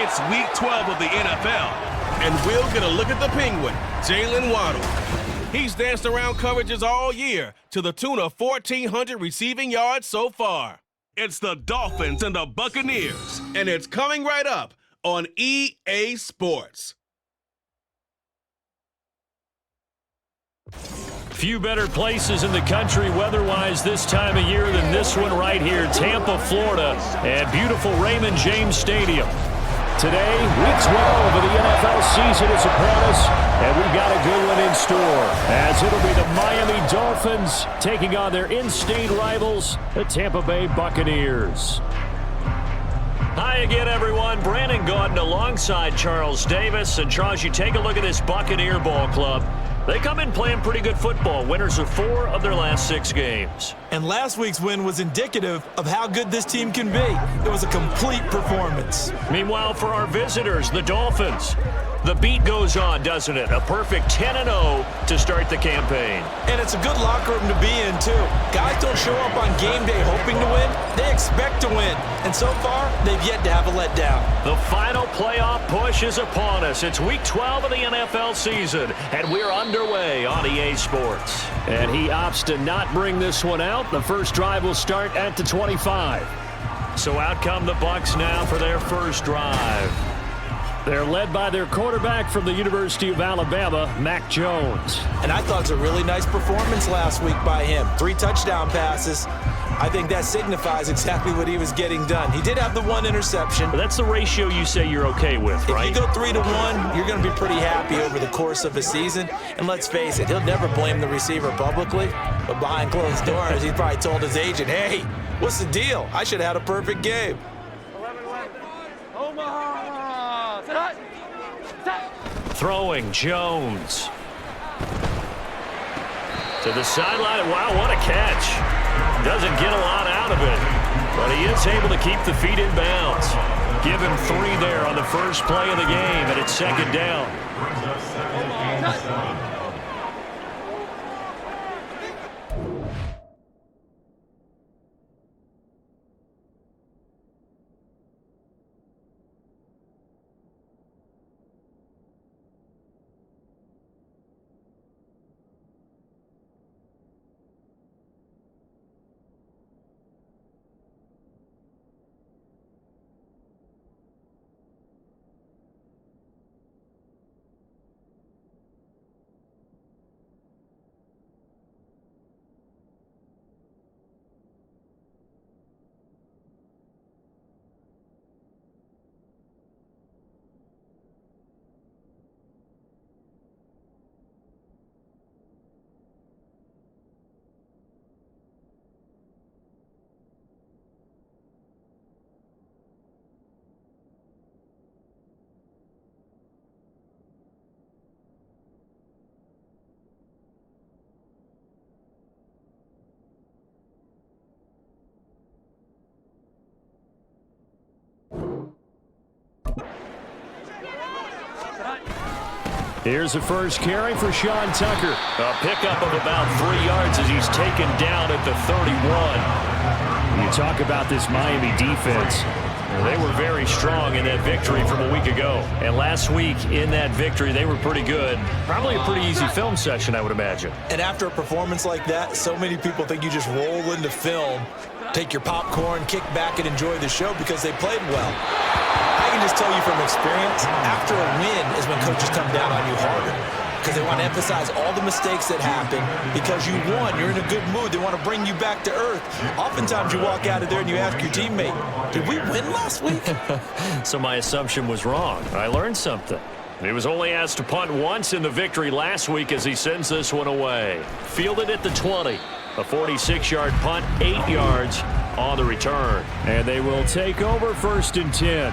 It's Week 12 of the NFL, and we'll get a look at the Penguin, Jalen Waddle. He's danced around coverages all year to the tune of 1,400 receiving yards so far. It's the Dolphins and the Buccaneers, and it's coming right up on EA Sports. Few better places in the country weather-wise this time of year than this one right here, Tampa, Florida, and beautiful Raymond James Stadium. Today, Week 12 of the NFL season is upon us, and we've got a good one in store, as it'll be the Miami Dolphins taking on their in-state rivals, the Tampa Bay Buccaneers. Hi again, everyone. Brandon Gaudin alongside Charles Davis. And Charles, you take a look at this Buccaneer ball club. They come in playing pretty good football. Winners of 4 of their last 6 games. And last week's win was indicative of how good this team can be. It was a complete performance. Meanwhile, for our visitors, the Dolphins, the beat goes on, doesn't it? A perfect 10-0 to start the campaign. And it's a good locker room to be in, too. Guys don't show up on game day hoping to win. They expect to win. And so far, they've yet to have a letdown. The final playoff push is upon us. It's Week 12 of the NFL season, and we're underway on EA Sports. And he opts to not bring this one out. The first drive will start at the 25. So out come the Bucs now for their first drive. They're led by their quarterback from the University of Alabama, Mac Jones. And I thought it was a really nice performance last week by him. 3 touchdown passes. I think that signifies exactly what he was getting done. He did have the 1 interception. But that's the ratio you say you're okay with, right? If you go 3-1, you're going to be pretty happy over the course of a season. And let's face it, he'll never blame the receiver publicly. But behind closed doors, he probably told his agent, hey, what's the deal? I should have had a perfect game. Throwing Jones to the sideline. Wow, what a catch. Doesn't get a lot out of it, but he is able to keep the feet in bounds. Give him 3 there on the first play of the game, and it's 2nd down. Here's the first carry for Sean Tucker. A pickup of about 3 yards as he's taken down at the 31. You talk about this Miami defense. They were very strong in that victory from a week ago. And last week in that victory, they were pretty good. Probably a pretty easy film session, I would imagine. And after a performance like that, so many people think you just roll into film, take your popcorn, kick back, and enjoy the show because they played well. I can just tell you from experience, after a win is when coaches come down on you harder because they want to emphasize all the mistakes that happen. Because you won, you're in a good mood. They want to bring you back to earth. Oftentimes you walk out of there and you ask your teammate, did we win last week? So my assumption was wrong. I learned something. He was only asked to punt once in the victory last week as he sends this one away. Fielded at the 20. A 46-yard punt, 8 yards on the return. And they will take over 1st and 10.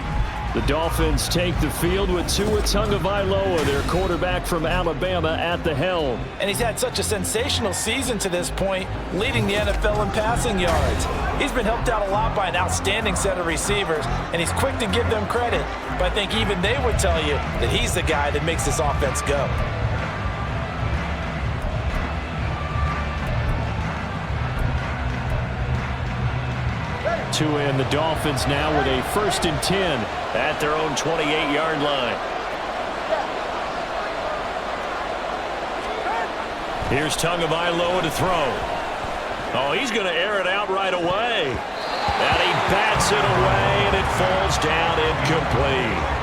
The Dolphins take the field with Tua Tagovailoa, their quarterback from Alabama, at the helm. And he's had such a sensational season to this point, leading the NFL in passing yards. He's been helped out a lot by an outstanding set of receivers, and he's quick to give them credit. But I think even they would tell you that he's the guy that makes this offense go. Tua and the Dolphins now with a 1st and 10 at their own 28-yard line. Here's Tagovailoa to throw. Oh, he's going to air it out right away. And he bats it away, and it falls down incomplete.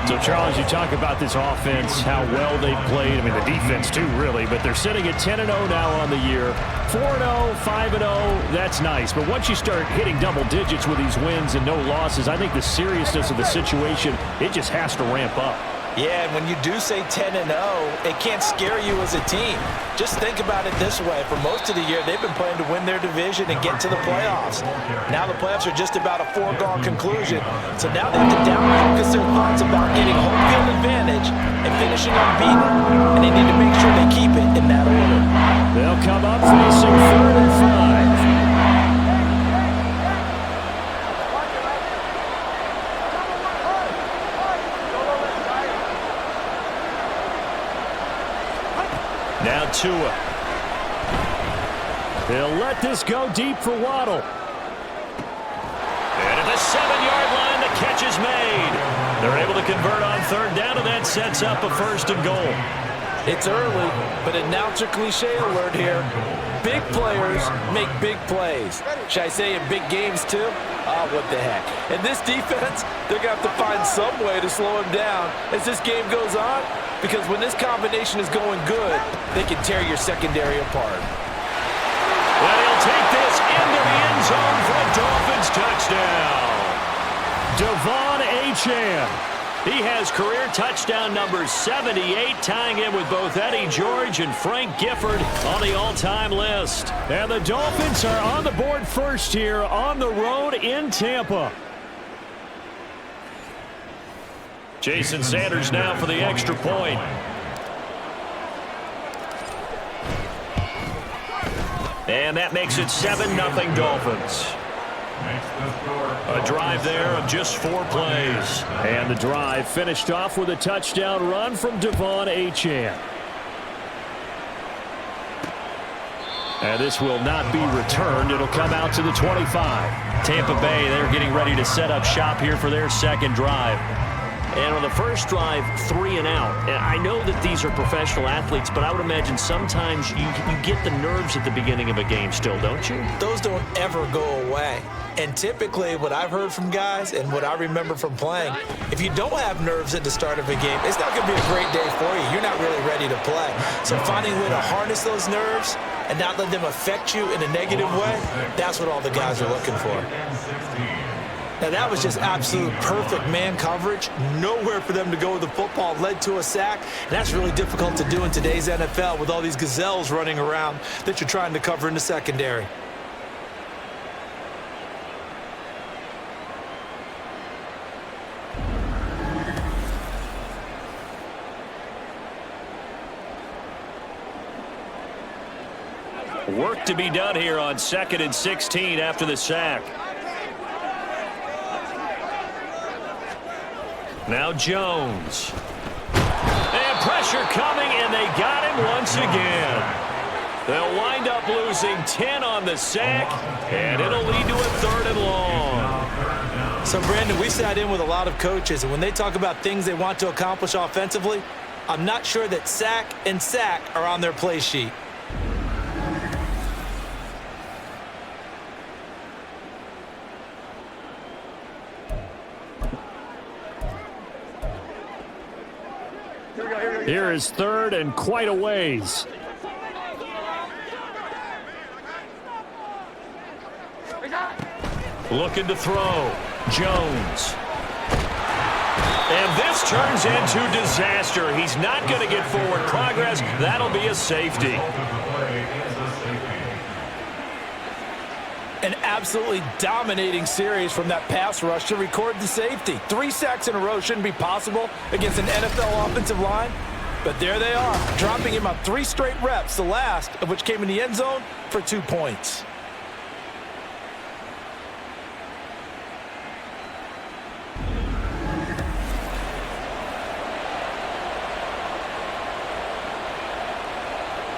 So, Charles, you talk about this offense, how well they've played. I mean, the defense, too, really. But they're sitting at 10-0 now on the year. 4-0, 5-0, that's nice. But once you start hitting double digits with these wins and no losses, I think the seriousness of the situation, it just has to ramp up. Yeah, and when you do say 10-0, it can't scare you as a team. Just think about it this way. For most of the year, they've been playing to win their division and get to the playoffs. Now the playoffs are just about a foregone conclusion. So now they have to down-focus their thoughts about getting home field advantage and finishing unbeaten. And they need to make sure they keep it in that order. They'll come up facing 3rd and 5. Now Tua. They'll let this go deep for Waddle. And at the 7-yard line, the catch is made. They're able to convert on 3rd down, and that sets up a 1st and goal. It's early, but announcer cliche alert here. Big players make big plays. Should I say in big games too? Oh, what the heck. And this defense, they're going to have to find some way to slow him down as this game goes on, because when this combination is going good, they can tear your secondary apart. Well, he'll take this into the end zone for a Dolphins touchdown. Devin Eichenberg. He has career touchdown number 78, tying in with both Eddie George and Frank Gifford on the all-time list. And the Dolphins are on the board first here on the road in Tampa. Jason Sanders now for the extra point. And that makes it 7-0 Dolphins. A drive there of just 4 plays. And the drive finished off with a touchdown run from Devin Eichenberg. And this will not be returned. It'll come out to the 25. Tampa Bay, they're getting ready to set up shop here for their second drive. And on the first drive, 3 and out. And I know that these are professional athletes, but I would imagine sometimes you get the nerves at the beginning of a game still, don't you? Those don't ever go away. And typically what I've heard from guys and what I remember from playing, if you don't have nerves at the start of a game, it's not going to be a great day for you. You're not really ready to play. So finding a way to harness those nerves and not let them affect you in a negative way, that's what all the guys are looking for. Now, that was just absolute perfect man coverage. Nowhere for them to go with the football. Led to a sack. And that's really difficult to do in today's NFL with all these gazelles running around that you're trying to cover in the secondary. Work to be done here on 2nd and 16 after the sack. Now Jones. And pressure coming, and they got him once again. They'll wind up losing 10 on the sack, and it'll lead to a 3rd and long. So, Brandon, we sat in with a lot of coaches, and when they talk about things they want to accomplish offensively, I'm not sure that sack and sack are on their play sheet. Here is 3rd and quite a ways. Looking to throw. Jones. And this turns into disaster. He's not going to get forward progress. That'll be a safety. An absolutely dominating series from that pass rush to record the safety. 3 sacks in a row shouldn't be possible against an NFL offensive line. But there they are, dropping him on 3 straight reps, the last of which came in the end zone for 2 points.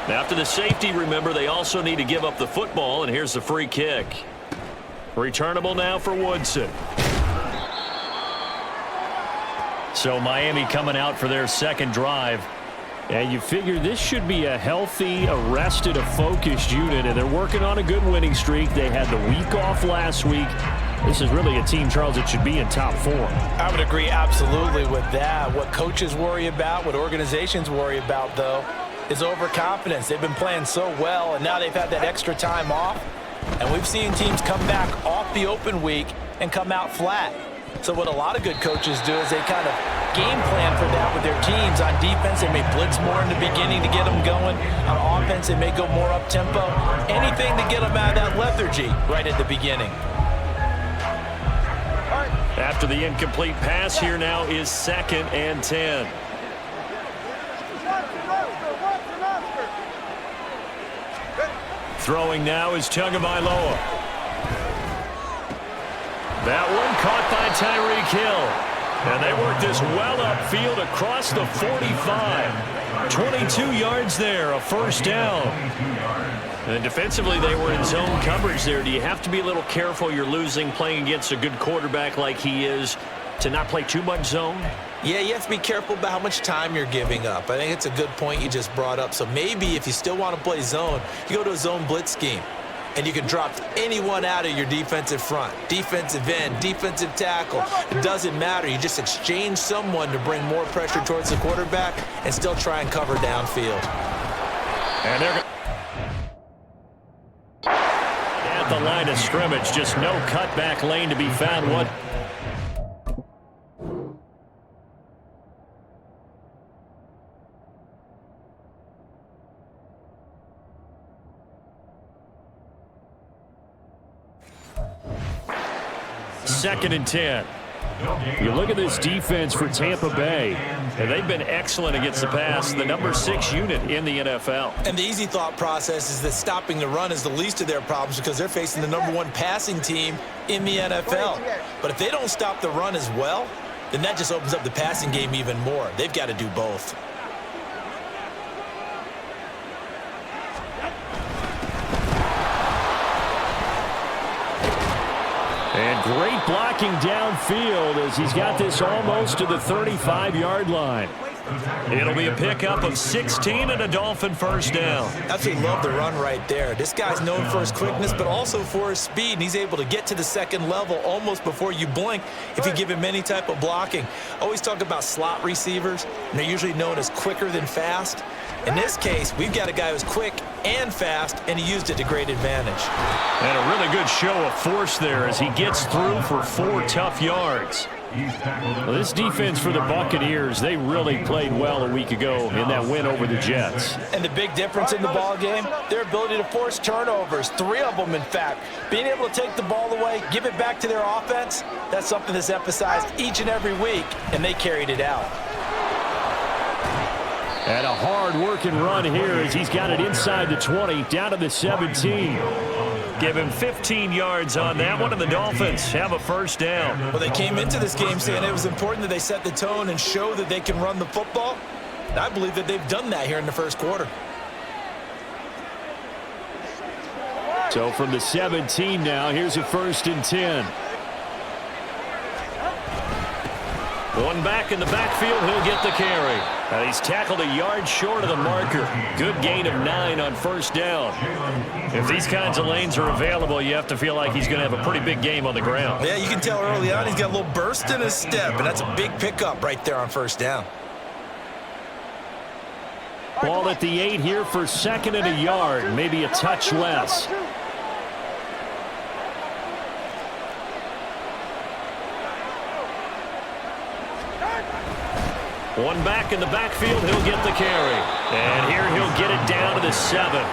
After the safety, remember, they also need to give up the football, and here's the free kick. Returnable now for Woodson. So Miami coming out for their second drive. And you figure this should be a healthy, arrested, a focused unit, and they're working on a good winning streak. They had the week off last week. This is really a team, Charles, that should be in top 4. I would agree absolutely with that. What coaches worry about, what organizations worry about, though, is overconfidence. They've been playing so well, and now they've had that extra time off. And we've seen teams come back off the open week and come out flat. So what a lot of good coaches do is they kind of game plan for that with their teams. On defense, they may blitz more in the beginning to get them going. On offense, they may go more up-tempo. Anything to get them out of that lethargy right at the beginning. After the incomplete pass, here now is 2nd and 10. Throwing now is Tagovailoa. That one caught by Tyreek Hill. And they work this well upfield across the 45. 22 yards there, a first down. And defensively, they were in zone coverage there. Do you have to be a little careful? You're losing playing against a good quarterback like he is to not play too much zone? Yeah, you have to be careful about how much time you're giving up. I think it's a good point you just brought up. So maybe if you still want to play zone, you go to a zone blitz scheme. And you can drop anyone out of your defensive front, defensive end, defensive tackle. It doesn't matter. You just exchange someone to bring more pressure towards the quarterback and still try and cover downfield. And they're at the line of scrimmage, just no cutback lane to be found. What? Second and 10. You look at this defense for Tampa Bay, and they've been excellent against the pass, the number 6 unit in the NFL. And the easy thought process is that stopping the run is the least of their problems because they're facing the number 1 passing team in the NFL. But if they don't stop the run as well, then that just opens up the passing game even more. They've got to do both. And great blocking downfield as he's got this almost to the 35-yard line. It'll be a pickup of 16 and a Dolphin first down. Absolutely love the run right there. This guy's known for his quickness, but also for his speed. And he's able to get to the second level almost before you blink if you give him any type of blocking. Always talk about slot receivers, and they're usually known as quicker than fast. In this case, we've got a guy who's quick and fast, and he used it to great advantage. And a really good show of force there as he gets through for 4 tough yards. Well, this defense for the Buccaneers, they really played well a week ago in that win over the Jets. And the big difference in the ball game, their ability to force turnovers, 3 of them in fact. Being able to take the ball away, give it back to their offense, that's something that's emphasized each and every week, and they carried it out. And a hard-working run here as he's got it inside the 20, down to the 17. Give him 15 yards on that one, and the Dolphins have a first down. Well, they came into this game saying it was important that they set the tone and show that they can run the football. And I believe that they've done that here in the first quarter. So from the 17 now, here's a 1st and 10. One back in the backfield, he'll get the carry. He's tackled a yard short of the marker. Good gain of 9 on first down. If these kinds of lanes are available, you have to feel like he's going to have a pretty big game on the ground. Yeah, you can tell early on he's got a little burst in his step, and that's a big pickup right there on first down. Ball at the 8 here for 2nd and a yard, maybe a touch less. One back in the backfield, he'll get the carry. And here he'll get it down to the 7.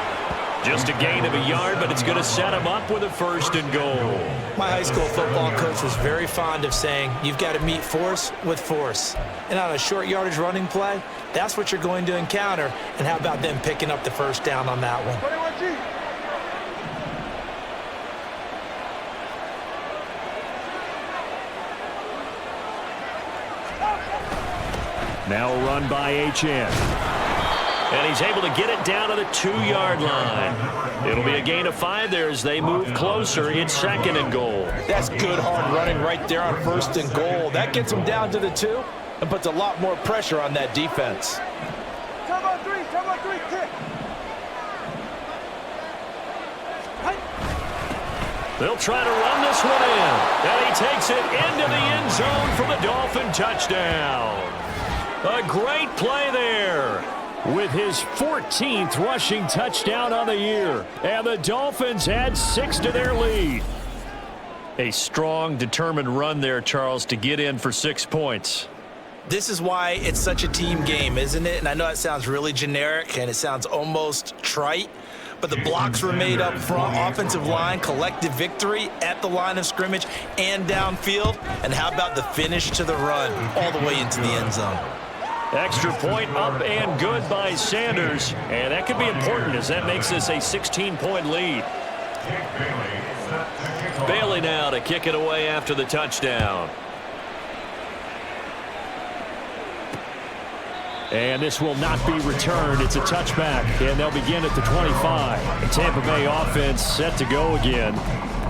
Just a gain of a yard, but it's going to set him up with a 1st and goal. My high school football coach was very fond of saying, you've got to meet force with force. And on a short yardage running play, that's what you're going to encounter. And how about them picking up the first down on that one? Now a run by HN. And he's able to get it down to the 2-yard line. It'll be a gain of 5 there as they move closer. It's 2nd and goal. That's good hard running right there on 1st and goal. That gets them down to the 2 and puts a lot more pressure on that defense. Turbo 3, kick. They'll try to run this one in. And he takes it into the end zone for the Dolphin touchdown. A great play there with his 14th rushing touchdown on the year. And the Dolphins add 6 to their lead. A strong, determined run there, Charles, to get in for 6 points. This is why it's such a team game, isn't it? And I know it sounds really generic and it sounds almost trite, but the blocks were made up front, offensive line, collective victory at the line of scrimmage and downfield. And how about the finish to the run all the way into the end zone? Extra point up and good by Sanders. And that could be important as that makes this a 16-point lead. Bailey now to kick it away after the touchdown. And this will not be returned. It's a touchback, and they'll begin at the 25. The Tampa Bay offense set to go again.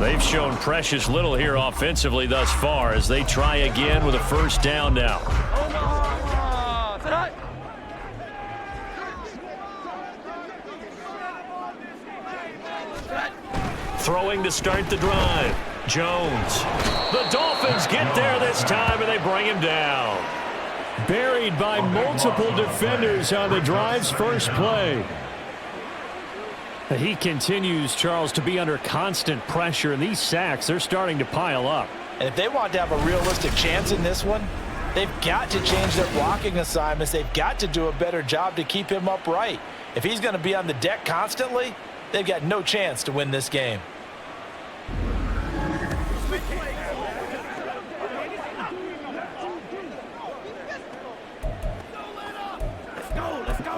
They've shown precious little here offensively thus far as they try again with a 1st down now. Throwing to start the drive. Jones. The Dolphins get there this time, and they bring him down. Buried by multiple defenders on the drive's first play. He continues, Charles, to be under constant pressure, and these sacks, they're starting to pile up. And if they want to have a realistic chance in this one, they've got to change their blocking assignments. They've got to do a better job to keep him upright. If he's going to be on the deck constantly, they've got no chance to win this game.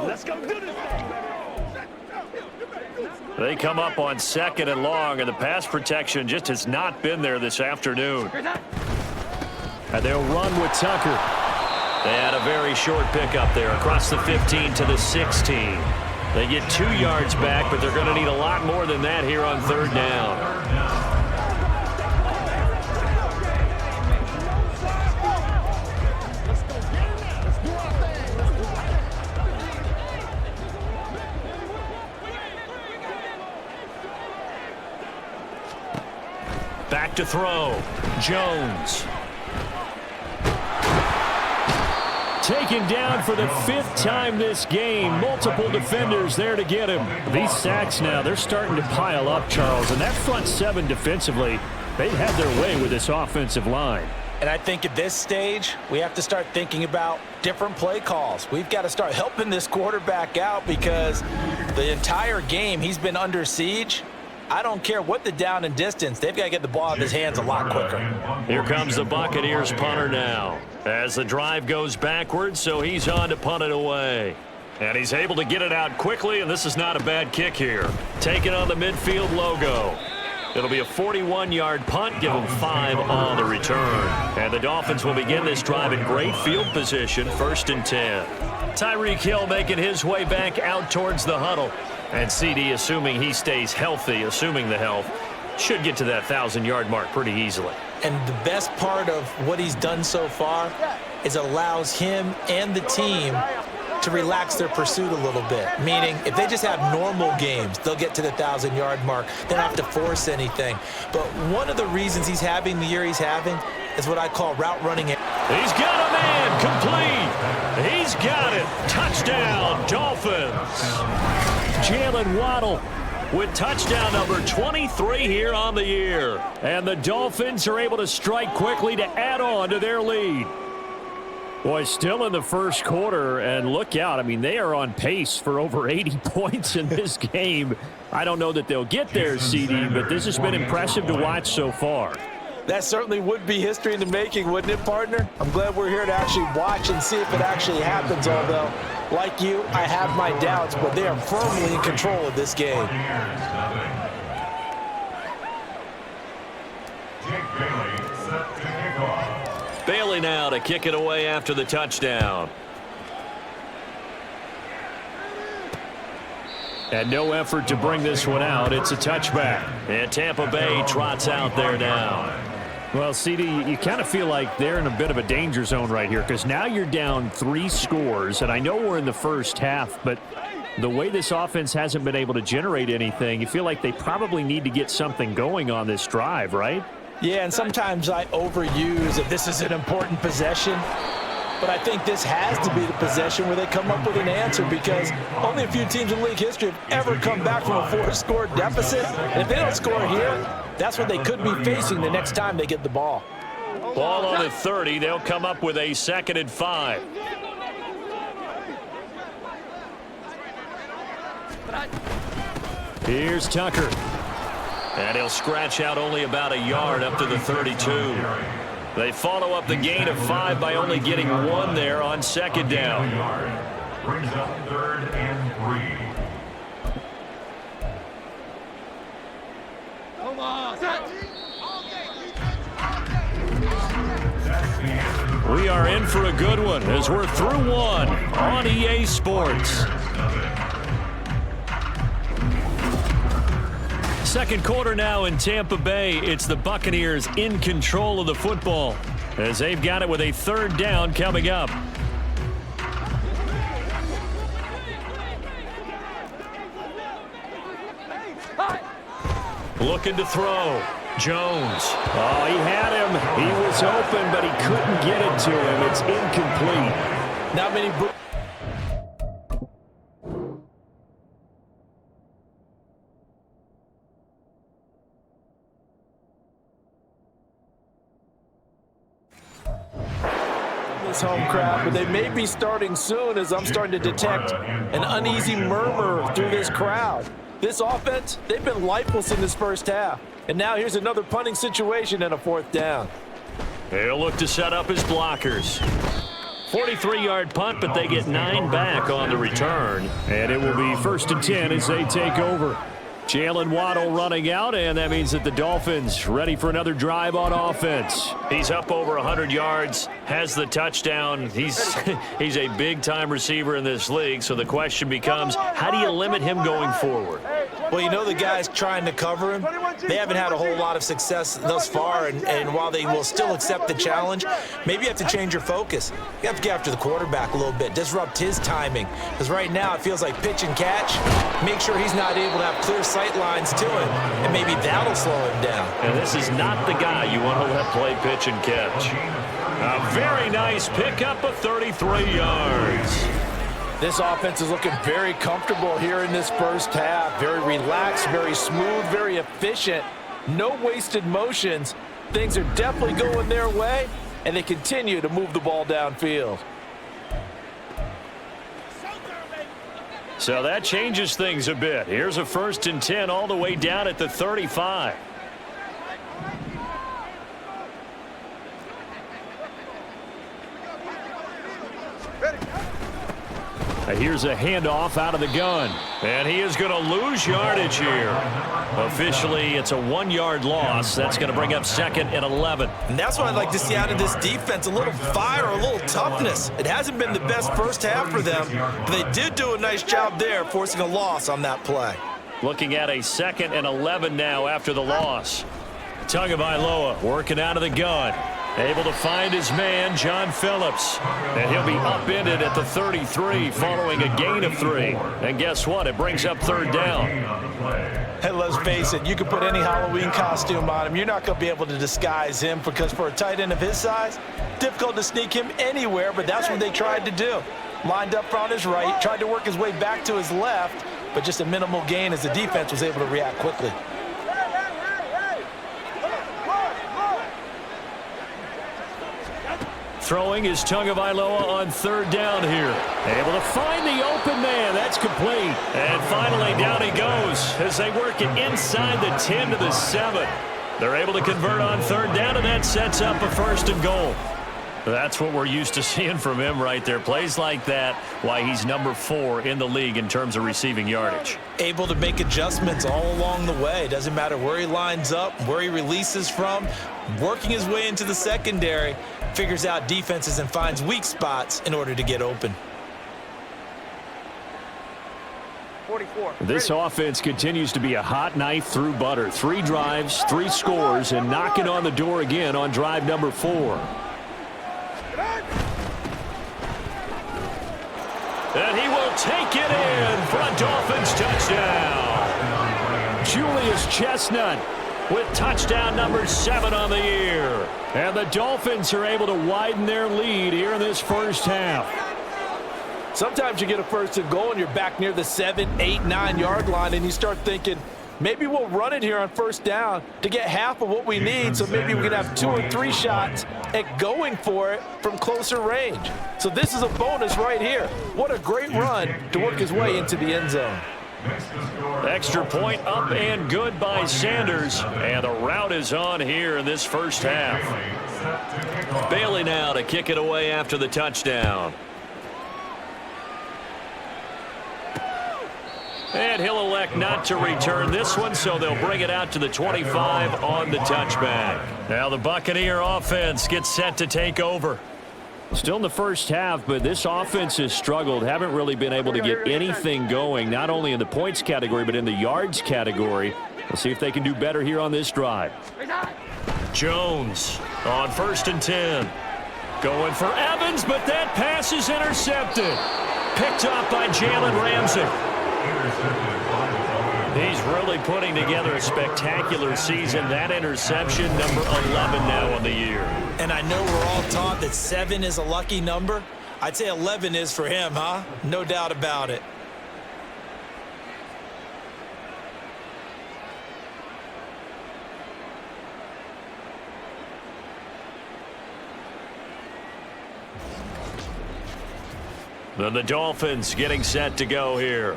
Let's go do this. They come up on 2nd and long, and the pass protection just has not been there this afternoon. And they'll run with Tucker. They had a very short pickup there across the 15 to the 16. They get 2 yards back, but they're going to need a lot more than that here on 3rd down. Back to throw. Jones. Taken down for the 5th time this game. Multiple defenders there to get him. These sacks now, they're starting to pile up, Charles. And that front 7 defensively, they've had their way with this offensive line. And I think at this stage, we have to start thinking about different play calls. We've got to start helping this quarterback out because the entire game he's been under siege. I don't care what the down and distance. They've got to get the ball in his hands a lot quicker. Here comes the Buccaneers punter now. As the drive goes backwards, so he's on to punt it away. And he's able to get it out quickly, and this is not a bad kick here. Taking on the midfield logo. It'll be a 41-yard punt, give them 5 on the return. And the Dolphins will begin this drive in great field position, 1st and 10. Tyreek Hill making his way back out towards the huddle. And CD, assuming he stays healthy, assuming the health, should get to that 1,000-yard mark pretty easily. And the best part of what he's done so far is allows him and the team to relax their pursuit a little bit. Meaning, if they just have normal games, they'll get to the 1,000-yard mark. They don't have to force anything. But one of the reasons he's having the year he's having is what I call route running. He's got a man complete. He's got it. Touchdown, Dolphins. Jalen Waddle with touchdown number 23 here on the year. And the Dolphins are able to strike quickly to add on to their lead. Boy, still in the first quarter, and look out. I mean, they are on pace for over 80 points in this game. I don't know that they'll get there, CD, but this has been impressive to watch so far. That certainly would be history in the making, wouldn't it, partner? I'm glad we're here to actually watch and see if it actually happens, although, like you, I have my doubts, but they are firmly in control of this game. Bailey now to kick it away after the touchdown. And no effort to bring this one out. It's a touchback. And Tampa Bay trots out there now. Well, CD, you kind of feel like they're in a bit of a danger zone right here because now you're down 3 scores, and I know we're in the first half, but the way this offense hasn't been able to generate anything, you feel like they probably need to get something going on this drive, right? Yeah, and sometimes I overuse that this is an important possession. But I think this has to be the possession where they come up with an answer because only a few teams in league history have ever come back from a 4-score deficit. And if they don't score here, that's what they could be facing the next time they get the ball. Ball on the 30. They'll come up with a 2nd and 5. Here's Tucker. And he'll scratch out only about a yard up to the 32. They follow up the gain of 5 by only getting 1 there on 2nd down. Brings up 3rd and 3. Come on. We are in for a good one as we're through 1 on EA Sports. Second quarter now in Tampa Bay. It's the Buccaneers in control of the football as they've got it with a 3rd down coming up. Looking to throw. Jones. Oh, he had him. He was open, but he couldn't get it to him. It's incomplete. Not many. This home crowd, but they may be starting soon as I'm starting to detect an uneasy murmur through this crowd. This offense, they've been lifeless in this first half. And now here's another punting situation and a 4th down. They'll look to set up his blockers. 43-yard punt, but they get 9 back on the return. And it will be 1st and 10 as they take over. Jalen Waddle running out, and that means that the Dolphins ready for another drive on offense. He's up over 100 yards, has the touchdown. He's a big-time receiver in this league, so the question becomes, how do you limit him going forward? Well, you know the guys trying to cover him, they haven't had a whole lot of success thus far, and while they will still accept the challenge, maybe you have to change your focus. You have to get after the quarterback a little bit, disrupt his timing, because right now it feels like pitch and catch. Make sure he's not able to have clear sight lines to him, and maybe that'll slow him down. And this is not the guy you want to let play pitch and catch. A very nice pickup of 33 yards. This offense is looking very comfortable here in this first half. Very relaxed, very smooth, very efficient. No wasted motions. Things are definitely going their way, and they continue to move the ball downfield. So that changes things a bit. Here's a 1st and 10 all the way down at the 35. Here's a handoff out of the gun. And he is going to lose yardage here. Officially, it's a 1-yard loss. That's going to bring up 2nd and 11. And that's what I'd like to see out of this defense, a little fire, a little toughness. It hasn't been the best first half for them, but they did do a nice job there, forcing a loss on that play. Looking at a 2nd and 11 now after the loss. Tagovailoa working out of the gun. Able to find his man, John Phillips. And he'll be upended at the 33 following a gain of 3. And guess what? It brings up 3rd down. Hey, let's face it, you can put any Halloween costume on him. You're not going to be able to disguise him because for a tight end of his size, difficult to sneak him anywhere, but that's what they tried to do. Lined up on his right, tried to work his way back to his left, but just a minimal gain as the defense was able to react quickly. Throwing is Tagovailoa on 3rd down here. Able to find the open man. That's complete. And finally, down he goes as they work it inside the 10 to the 7. They're able to convert on 3rd down, and that sets up a 1st and goal. That's what we're used to seeing from him right there. Plays like that, why he's number 4 in the league in terms of receiving yardage. Able to make adjustments all along the way. Doesn't matter where he lines up, where he releases from. Working his way into the secondary, figures out defenses and finds weak spots in order to get open. 24. This offense continues to be a hot knife through butter. 3 drives, 3 scores, and knocking on the door again on drive number 4. And he will take it in for a Dolphins touchdown. Julius Chestnut with touchdown number 7 on the year. And the Dolphins are able to widen their lead here in this first half. Sometimes you get a first and goal and you're back near the 7, 8, 9-yard line and you start thinking, maybe we'll run it here on first down to get half of what we need, so maybe we can have 2 or 3 shots at going for it from closer range. So this is a bonus right here. What a great run to work his way into the end zone. Extra point up and good by Sanders. And the route is on here in this first half. Bailey now to kick it away after the touchdown. And he'll elect not to return this one, so they'll bring it out to the 25 on the touchback. Now the Buccaneer offense gets set to take over. Still in the first half, but this offense has struggled. Haven't really been able to get anything going, not only in the points category, but in the yards category. We'll see if they can do better here on this drive. Jones on 1st and 10. Going for Evans, but that pass is intercepted. Picked up by Jalen Ramsey. He's really putting together a spectacular season. That interception, number 11 now on the year. And I know we're all taught that 7 is a lucky number. I'd say 11 is for him, huh? No doubt about it. Then the Dolphins getting set to go here.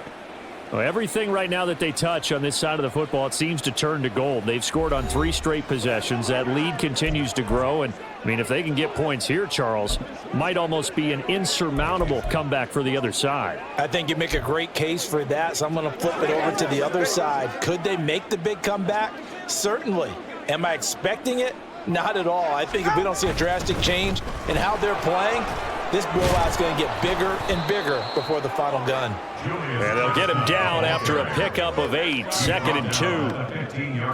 Well, everything right now that they touch on this side of the football, it seems to turn to gold. They've scored on 3 straight possessions. That lead continues to grow. And, I mean, if they can get points here, Charles, might almost be an insurmountable comeback for the other side. I think you make a great case for that, so I'm going to flip it over to the other side. Could they make the big comeback? Certainly. Am I expecting it? Not at all. I think if we don't see a drastic change in how they're playing, this blowout's going to get bigger and bigger before the final gun. And they'll get him down after a pickup of 8, 2nd and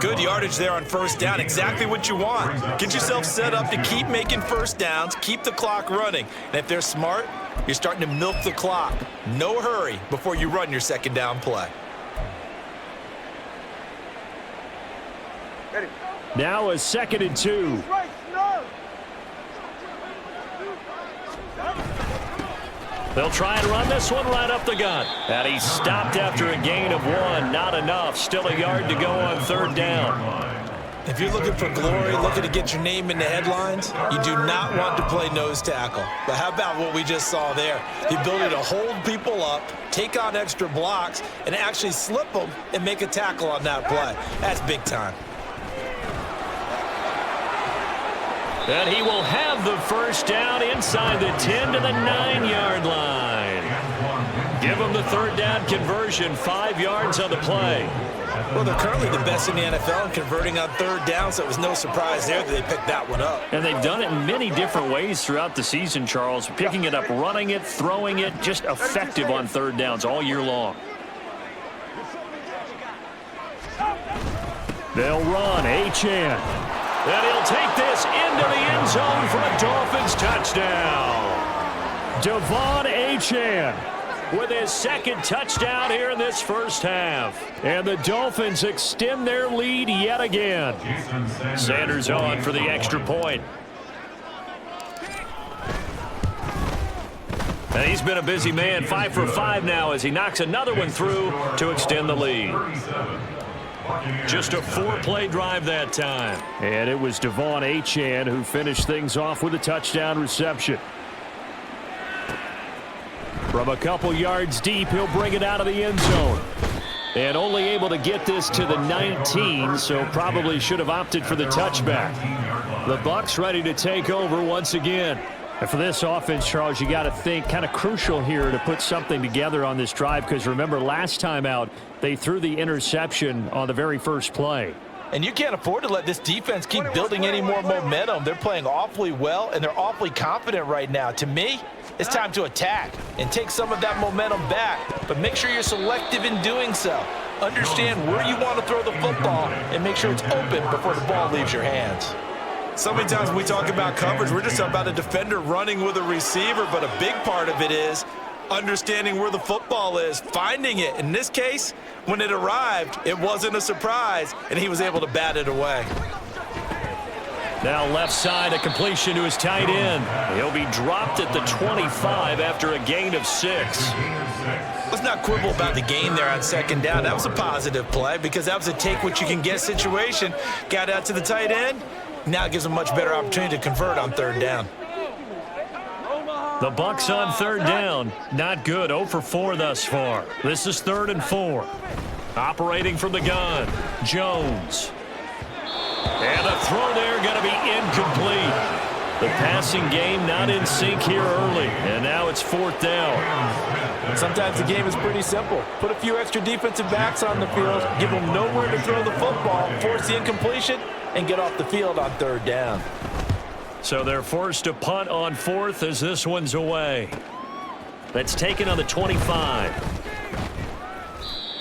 2. Good yardage there on first down. Exactly what you want. Get yourself set up to keep making first downs, keep the clock running. And if they're smart, you're starting to milk the clock. No hurry before you run your second down play. Now a 2nd and 2. They'll try and run this one right up the gut. And he stopped after a gain of 1. Not enough. Still a yard to go on 3rd down. If you're looking for glory, looking to get your name in the headlines, you do not want to play nose tackle. But how about what we just saw there? The ability to hold people up, take on extra blocks, and actually slip them and make a tackle on that play. That's big time. And he will have the first down inside the 10 to the 9-yard line. Give him the 3rd down conversion, 5 yards on the play. Well, they're currently the best in the NFL in converting on 3rd down, so it was no surprise there that they picked that one up. And they've done it in many different ways throughout the season, Charles. Picking it up, running it, throwing it, just effective on 3rd downs all year long. They'll run, Achane. And he'll take this into the end zone for a Dolphins touchdown. Devin Achane with his 2nd touchdown here in this first half. And the Dolphins extend their lead yet again. Sanders on for the extra point. And he's been a busy man, 5 for 5 now as he knocks another one through to extend the lead. Just a 4-play drive that time. And it was Devin Achane who finished things off with a touchdown reception. From a couple yards deep, he'll bring it out of the end zone. And only able to get this to the 19, so probably should have opted for the touchback. The Bucs ready to take over once again. And for this offense, Charles, you got to think kind of crucial here to put something together on this drive, because remember last time out, they threw the interception on the very first play. And you can't afford to let this defense keep building any more momentum. They're playing awfully well, and they're awfully confident right now. To me, it's time to attack and take some of that momentum back, but make sure you're selective in doing so. Understand where you want to throw the football and make sure it's open before the ball leaves your hands. So many times when we talk about coverage, we're just about a defender running with a receiver, but a big part of it is understanding where the football is, finding it. In this case, when it arrived, it wasn't a surprise, and he was able to bat it away. Now left side, a completion to his tight end. He'll be dropped at the 25 after a gain of 6. Let's not quibble about the gain there on second down. That was a positive play because that was a take-what-you-can-get situation. Got out to the tight end. Now it gives him a much better opportunity to convert on third down. The Bucs on third down. Not good. 0 for 4 thus far. This is 3rd and 4. Operating from the gun, Jones. And a throw there going to be incomplete. The passing game not in sync here early. And now it's 4th down. Sometimes the game is pretty simple. Put a few extra defensive backs on the field, give them nowhere to throw the football, force the incompletion, and get off the field on third down. So they're forced to punt on 4th as this one's away. That's taken on the 25.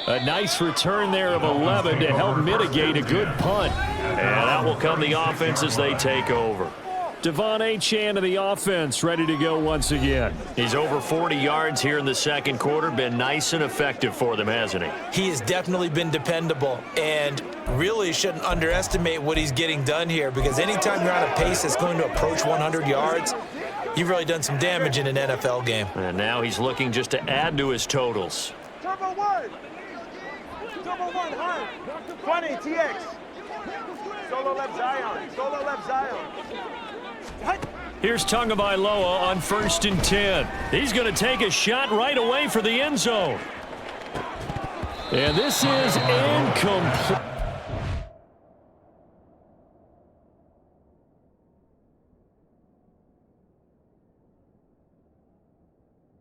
A nice return there of 11 to help mitigate a good punt. And out will come the offense as they take over. Lavonte to the offense, ready to go once again. He's over 40 yards here in the second quarter. Been nice and effective for them, hasn't he? He has definitely been dependable, and really shouldn't underestimate what he's getting done here, because anytime you're on a pace that's going to approach 100 yards, you've really done some damage in an NFL game. And now he's looking just to add to his totals. Turbo 1. Turbo 1, high. 20, TX. Solo left Zion. Solo left Zion. Here's Tagovailoa on 1st and 10. He's going to take a shot right away for the end zone. And this is incomplete.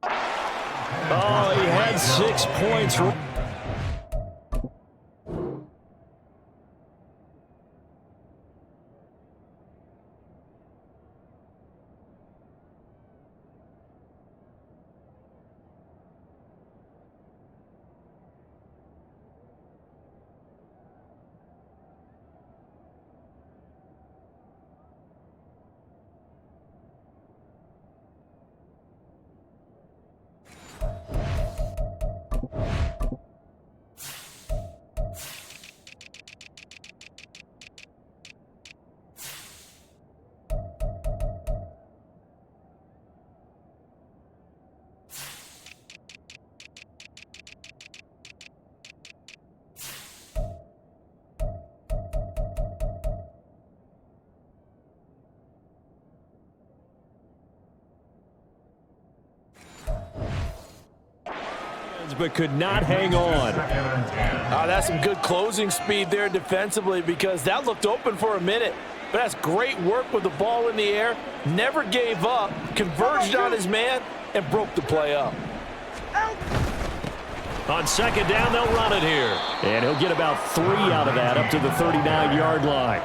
Oh, he had 6 points. But could not hang on. That's some good closing speed there defensively, because that looked open for a minute. But that's great work with the ball in the air. Never gave up, converged on his man, and broke the play up. On second down, they'll run it here. And he'll get about 3 out of that up to the 39-yard line.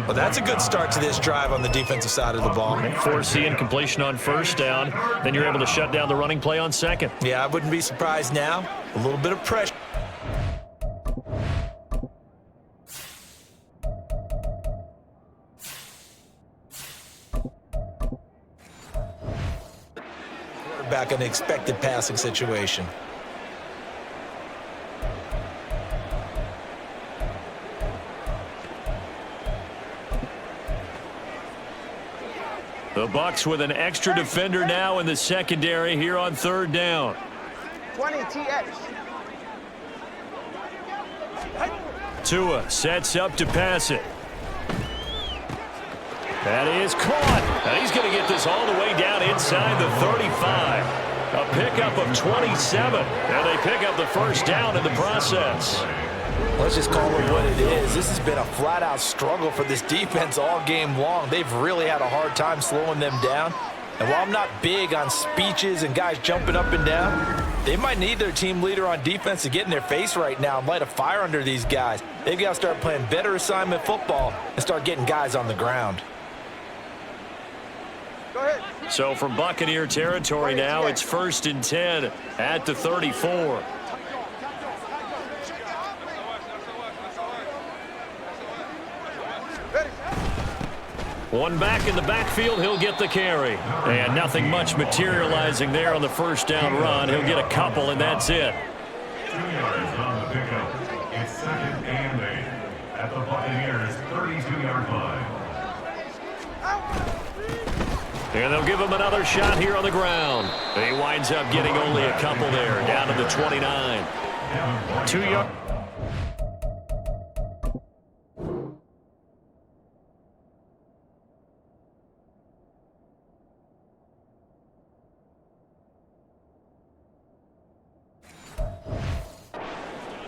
Well, that's a good start to this drive on the defensive side of the ball. Force the incompletion on 1st down. Then you're able to shut down the running play on 2nd. Yeah, I wouldn't be surprised now. A little bit of pressure. Quarterback in an expected passing situation. The Bucs with an extra defender now in the secondary here on 3rd down. 20, TX. Tua sets up to pass it. That is caught. And he's going to get this all the way down inside the 35. A pickup of 27. And they pick up the 1st down in the process. Let's just call it what it is. This has been a flat-out struggle for this defense all game long. They've really had a hard time slowing them down. And while I'm not big on speeches and guys jumping up and down, they might need their team leader on defense to get in their face right now and light a fire under these guys. They've got to start playing better assignment football and start getting guys on the ground. Go ahead. So from Buccaneer territory now, it's 1st and 10 at the 34. One back in the backfield, he'll get the carry. And nothing much materializing there on the first down run. He'll get a couple, and that's it. 2 yards on the pickup. It's 2nd and 8 at the Buccaneers' 32-yard line. And they'll give him another shot here on the ground. He winds up getting only a couple there, down to the 29. 2 yards.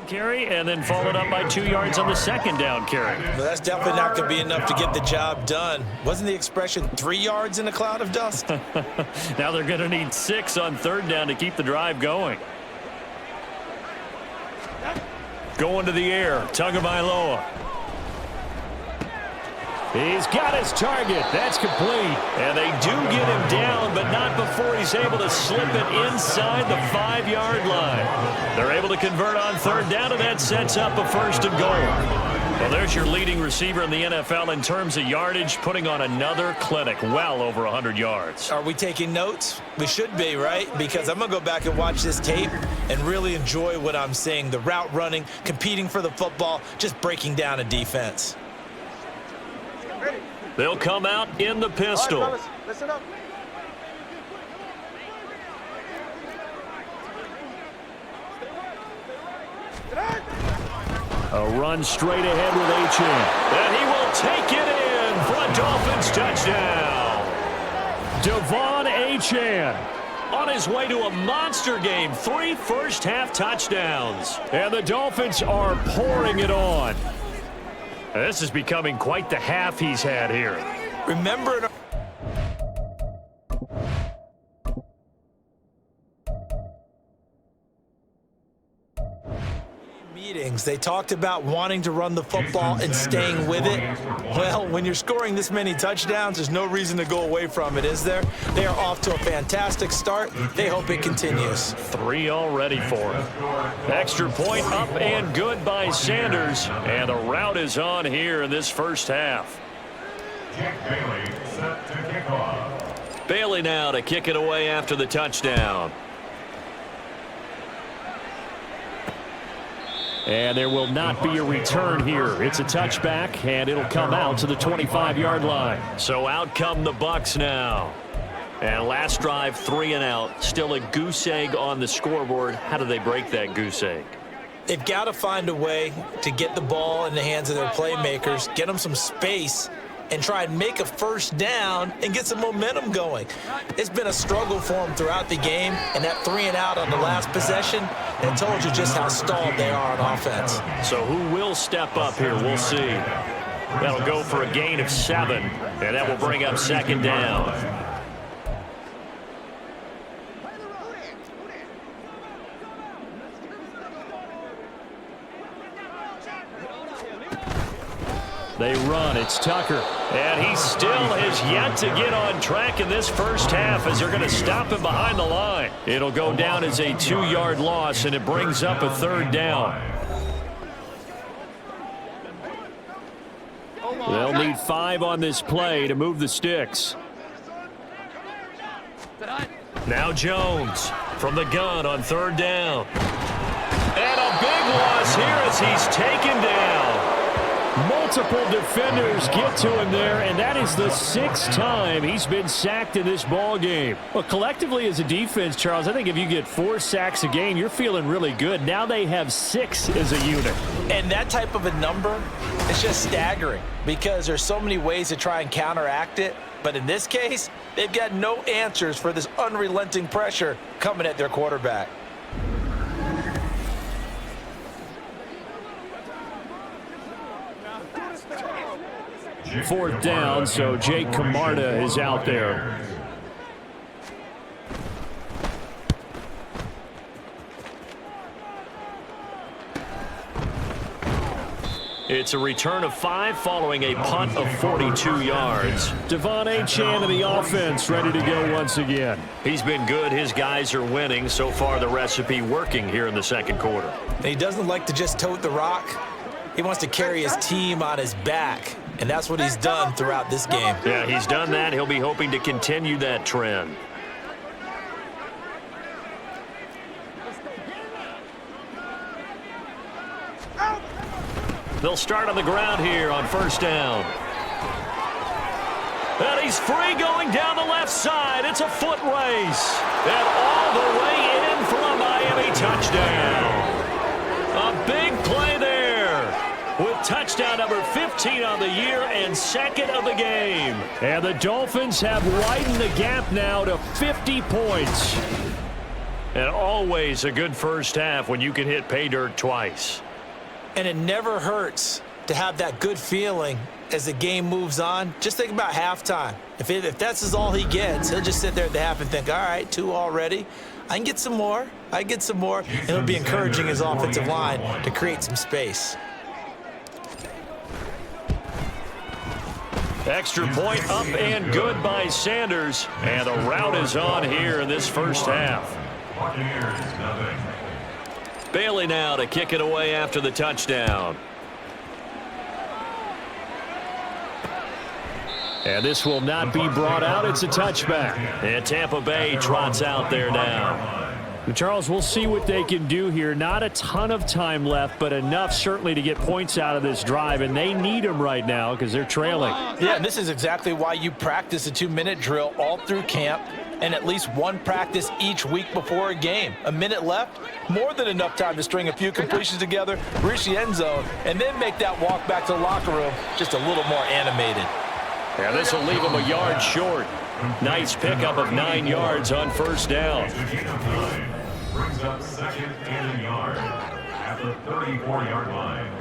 Carry, and then followed up by 2 yards on the second down carry. Well, that's definitely not going to be enough to get the job done. Wasn't the expression 3 yards in a cloud of dust? Now they're going to need 6 on 3rd down to keep the drive going. Going to the air, Tagovailoa. He's got his target. That's complete. And they do get him down, but not before he's able to slip it inside the 5-yard line. They're able to convert on 3rd down, and that sets up a 1st and goal. Well, there's your leading receiver in the NFL in terms of yardage, putting on another clinic, well over 100 yards. Are we taking notes? We should be, right? Because I'm going to go back and watch this tape and really enjoy what I'm seeing. The route running, competing for the football, just breaking down a defense. They'll come out in the pistol. All right, fellas, listen up. A run straight ahead with Eichenberg. And he will take it in for a Dolphins touchdown. Devin Eichenberg on his way to a monster game. 3 first-half touchdowns. And the Dolphins are pouring it on. This is becoming quite the half he's had here. Remember, meetings, they talked about wanting to run the football and staying with it. Well, when you're scoring this many touchdowns, there's no reason to go away from it, is there? They are off to a fantastic start. They hope it continues. 3 already for him. Extra point up and good by Sanders. And the route is on here in this first half. Bailey set to kick off. Bailey now to kick it away after the touchdown. And there will not be a return here. It's a touchback, and it'll come out to the 25-yard line. So out come the Bucs now. And last drive, 3 and out. Still a goose egg on the scoreboard. How do they break that goose egg? They've got to find a way to get the ball in the hands of their playmakers, get them some space, and try and make a first down and get some momentum going. It's been a struggle for them throughout the game, and that 3 and out on the last possession, that told you just how stalled they are on offense. So who will step up here? We'll see. That'll go for a gain of 7, and that will bring up 2nd down. They run. It's Tucker. And he still has yet to get on track in this first half as they're going to stop him behind the line. It'll go down as a 2-yard loss, and it brings up a 3rd down. They'll need 5 on this play to move the sticks. Now Jones from the gun on 3rd down. And a big loss here as he's taken down. Multiple defenders get to him there, and that is the 6th time he's been sacked in this ball game. Well, collectively as a defense, Charles, I think if you get 4 sacks a game, you're feeling really good. Now they have 6 as a unit. And that type of a number is just staggering because there's so many ways to try and counteract it. But in this case, they've got no answers for this unrelenting pressure coming at their quarterback. 4th down, so Jake Camarda is out there. It's a return of 5 following a punt of 42 yards. Devin Eichenberg of the offense ready to go once again. He's been good. His guys are winning. So far, the recipe working here in the second quarter. And he doesn't like to just tote the rock. He wants to carry his team on his back, and that's what he's done throughout this game. Yeah, he's done that. He'll be hoping to continue that trend. They'll start on the ground here on first down. And he's free going down the left side. It's a foot race. And all the way in for a Miami touchdown. A big play there with touchdown number 15 on the year and second of the game. And the Dolphins have widened the gap now to 50 points. And always a good first half when you can hit pay dirt twice. And it never hurts to have that good feeling as the game moves on. Just think about halftime. If that's all he gets, he'll just sit there at the half and think, all right, 2 already. I can get some more. And it'll be encouraging his offensive line to create some space. Extra point up and good by Sanders. And the route is on here in this first half. Buccaneers, nothing. Bailey now to kick it away after the touchdown. And this will not be brought out. It's a touchback. And Tampa Bay trots out there now. Charles, we'll see what they can do here. Not a ton of time left, but enough certainly to get points out of this drive, and they need them right now because they're trailing. Yeah, and this is exactly why you practice a 2-minute drill all through camp and at least one practice each week before a game. A minute left, more than enough time to string a few completions together, reach the end zone, and then make that walk back to the locker room just a little more animated. Yeah, this will leave him a yard short. Nice pickup of 9 yards on first down. Brings up second and a yard at the 34-yard line.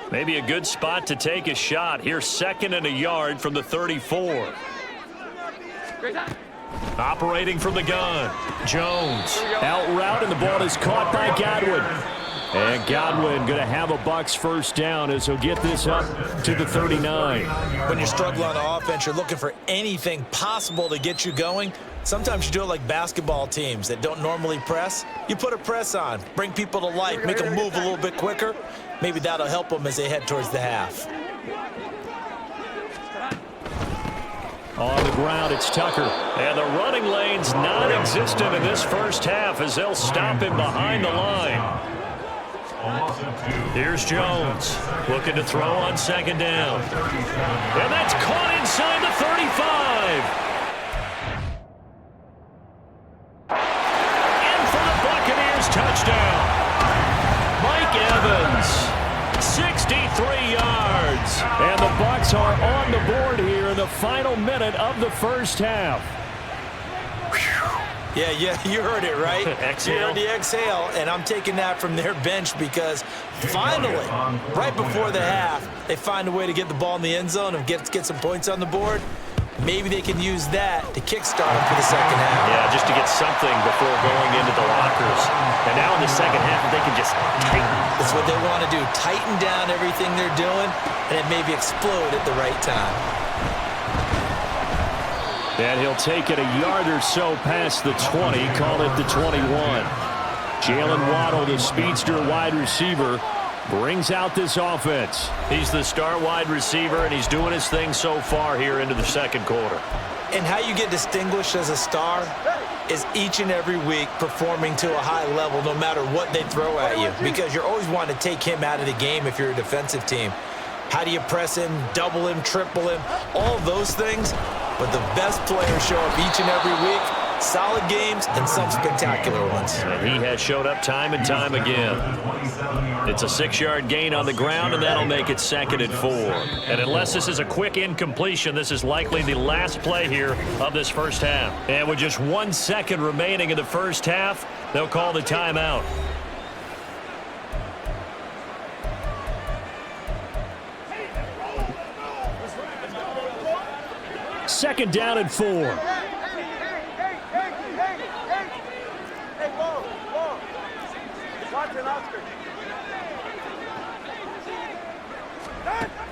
Maybe a good spot to take a shot. Here's second and a yard from the 34. Operating from the gun. Jones. Out route, and the ball is caught by Godwin. And Godwin going to have a Bucs first down as he'll get this up to the 39. When you're struggling on offense, you're looking for anything possible to get you going. Sometimes you do it like basketball teams that don't normally press. You put a press on, bring people to life, make them move a little bit quicker. Maybe that'll help them as they head towards the half. On the ground, it's Tucker. And the running lane's non-existent in this first half as they'll stop him behind the line. Here's Jones looking to throw on second down. And that's caught inside the 35. In for the Buccaneers touchdown. Mike Evans, 63 yards. And the Bucs are on the board here in the final minute of the first half. Yeah, you heard it, right? Exhale. You heard the exhale, and I'm taking that from their bench because finally, right before the half, they find a way to get the ball in the end zone and get some points on the board. Maybe they can use that to kickstart them for the second half. Yeah, just to get something before going into the lockers. And now in the second half, they can just tighten. That's what they want to do, tighten down everything they're doing, and then maybe explode at the right time. And he'll take it a yard or so past the 20, call it the 21. Jalen Waddle, the speedster wide receiver, brings out this offense. He's the star wide receiver, and he's doing his thing so far here into the second quarter. And how you get distinguished as a star is each and every week performing to a high level no matter what they throw at you, because you're always wanting to take him out of the game if you're a defensive team. How do you press him, double him, triple him, all those things? But the best players show up each and every week. Solid games and some spectacular ones. And he has showed up time and time again. It's a 6-yard gain on the ground, and that'll make it second and 4. And unless this is a quick incompletion, this is likely the last play here of this first half. And with just 1 second remaining in the first half, they'll call the timeout. Second down and 4.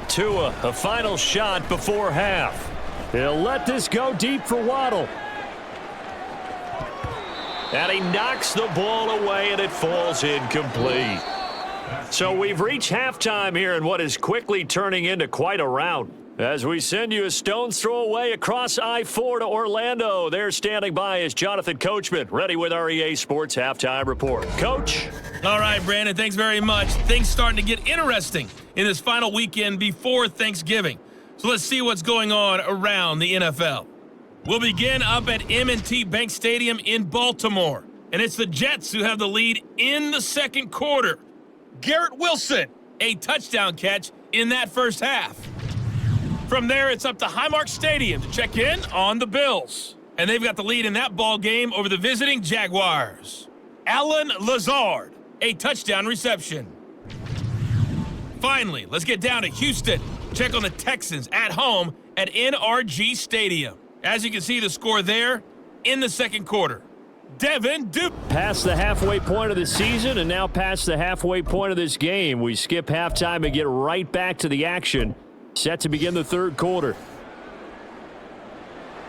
Tua, a final shot before half. He'll let this go deep for Waddle. And he knocks the ball away, and it falls incomplete. So we've reached halftime here in what is quickly turning into quite a rout. As we send you a stone's throw away across I-4 to Orlando. There standing by is Jonathan Coachman, ready with our EA Sports Halftime Report. Coach? All right, Brandon, thanks very much. Things starting to get interesting in this final weekend before Thanksgiving. So let's see what's going on around the NFL. We'll begin up at M&T Bank Stadium in Baltimore. And it's the Jets who have the lead in the second quarter. Garrett Wilson, a touchdown catch in that first half. From there, it's up to Highmark Stadium to check in on the Bills. And they've got the lead in that ball game over the visiting Jaguars. Allen Lazard, a touchdown reception. Finally, let's get down to Houston. Check on the Texans at home at NRG Stadium. As you can see, the score there in the second quarter. Devin Past the halfway point of the season and now past the halfway point of this game. We skip halftime and get right back to the action. Set to begin the third quarter.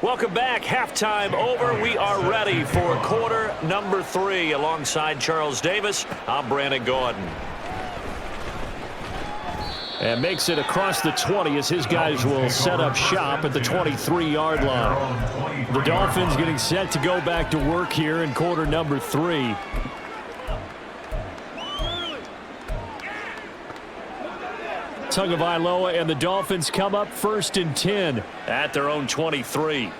Welcome back. Halftime over. We are ready for quarter number 3. Alongside Charles Davis, I'm Brandon Gordon. And makes it across the 20 as his guys will set up shop at the 23-yard line. The Dolphins getting set to go back to work here in quarter number 3. Tagovailoa and the Dolphins come up 1st and 10 at their own 23.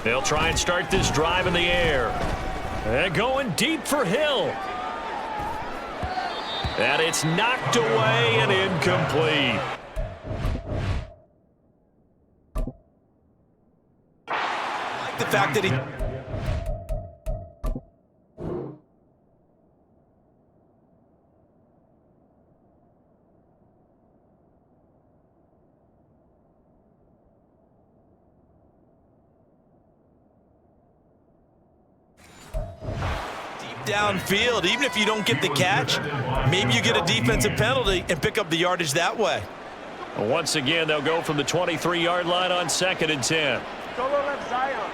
They'll try and start this drive in the air. And going deep for Hill. And it's knocked away and incomplete. I like the fact that he... downfield. Even if you don't get the catch, maybe you get a defensive penalty and pick up the yardage that way. Once again, they'll go from the 23-yard line on 2nd and 10. Solo left Zion.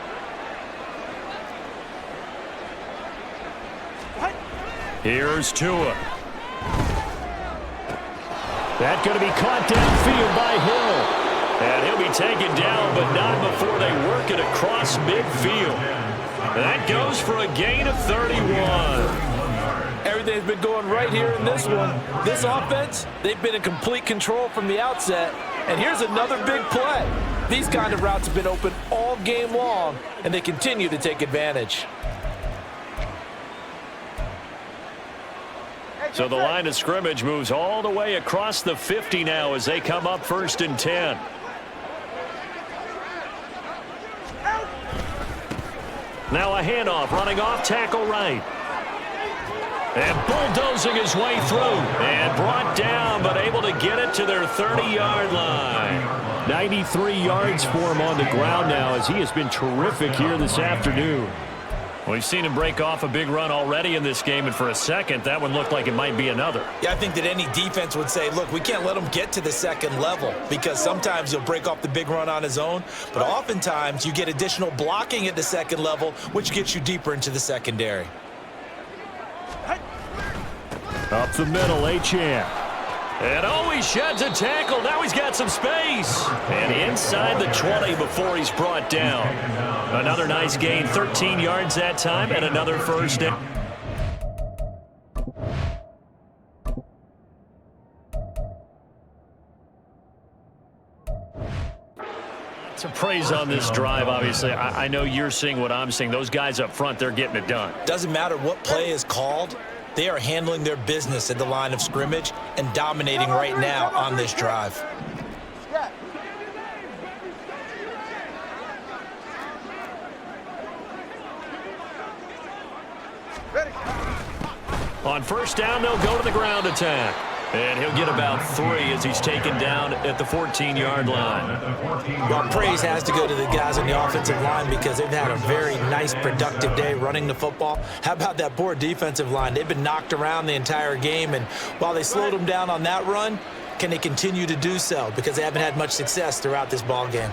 Here's Tua. That's going to be caught downfield by Hill. And he'll be taken down, but not before they work it across midfield. That goes for a gain of 31. Everything's been going right here in this one. This offense, they've been in complete control from the outset. And here's another big play. These kind of routes have been open all game long, and they continue to take advantage. So the line of scrimmage moves all the way across the 50 now as they come up 1st and 10. Now a handoff, running off tackle right. And bulldozing his way through. And brought down, but able to get it to their 30-yard line. 93 yards for him on the ground now as he has been terrific here this afternoon. We've seen him break off a big run already in this game, and for a second, that one looked like it might be another. Yeah, I think that any defense would say, look, we can't let him get to the second level because sometimes he'll break off the big run on his own, but oftentimes you get additional blocking at the second level, which gets you deeper into the secondary. Up the middle, Achane. And oh, he sheds a tackle. Now he's got some space. And inside the 20 before he's brought down. Another nice gain, 13 yards that time, and another first down. Some praise on this drive, obviously. I know you're seeing what I'm seeing. Those guys up front, they're getting it done. Doesn't matter what play is called. They are handling their business at the line of scrimmage and dominating right now on this drive. On first down, they'll go to the ground attack. And he'll get about 3 as he's taken down at the 14-yard line. Well, praise has to go to the guys on the offensive line because they've had a very nice, productive day running the football. How about that poor defensive line? They've been knocked around the entire game, and while they slowed them down on that run, can they continue to do so? Because they haven't had much success throughout this ball game.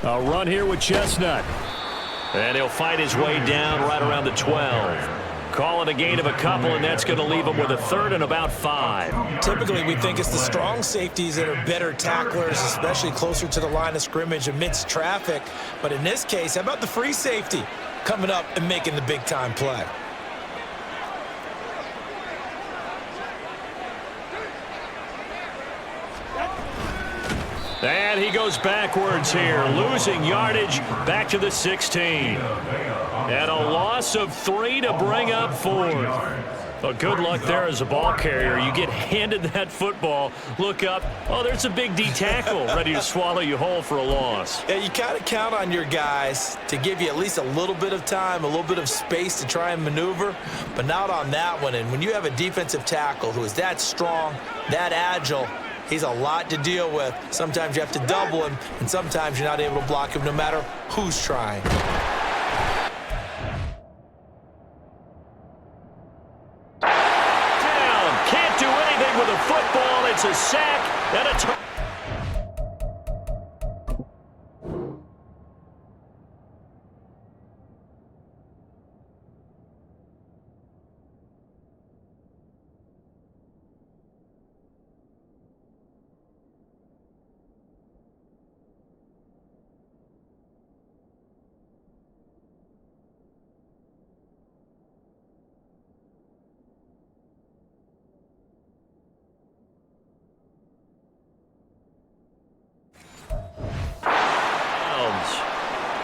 A run here with Chestnut. And he'll fight his way down right around the 12. Call it a gain of a couple, and that's going to leave him with a 3rd and about 5. Typically, we think it's the strong safeties that are better tacklers, especially closer to the line of scrimmage amidst traffic. But in this case, how about the free safety coming up and making the big-time play? And he goes backwards here, losing yardage back to the 16. And a loss of 3 to bring up 4th. Well, good luck there as a ball carrier. You get handed that football, look up, oh, there's a big D tackle ready to swallow you whole for a loss. Yeah, you kind of count on your guys to give you at least a little bit of time, a little bit of space to try and maneuver, but not on that one. And when you have a defensive tackle who is that strong, that agile, he's a lot to deal with. Sometimes you have to double him, and sometimes you're not able to block him no matter who's trying. Football, it's a sack and a turn.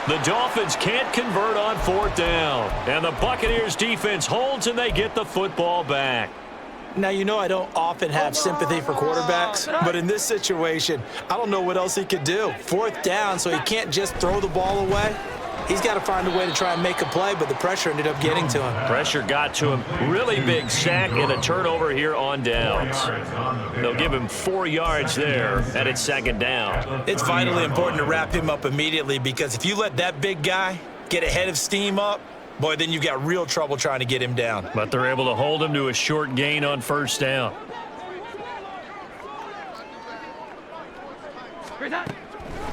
The Dolphins can't convert on 4th down. And the Buccaneers defense holds and they get the football back. Now, you know I don't often have sympathy for quarterbacks, but in this situation, I don't know what else he could do. 4th down, so he can't just throw the ball away. He's got to find a way to try and make a play, but the pressure ended up getting to him. Pressure got to him. Really big sack and a turnover here on downs. They'll give him 4 yards there, and it's 2nd down. It's vitally important to wrap him up immediately because if you let that big guy get ahead of steam up, boy, then you've got real trouble trying to get him down. But they're able to hold him to a short gain on 1st down.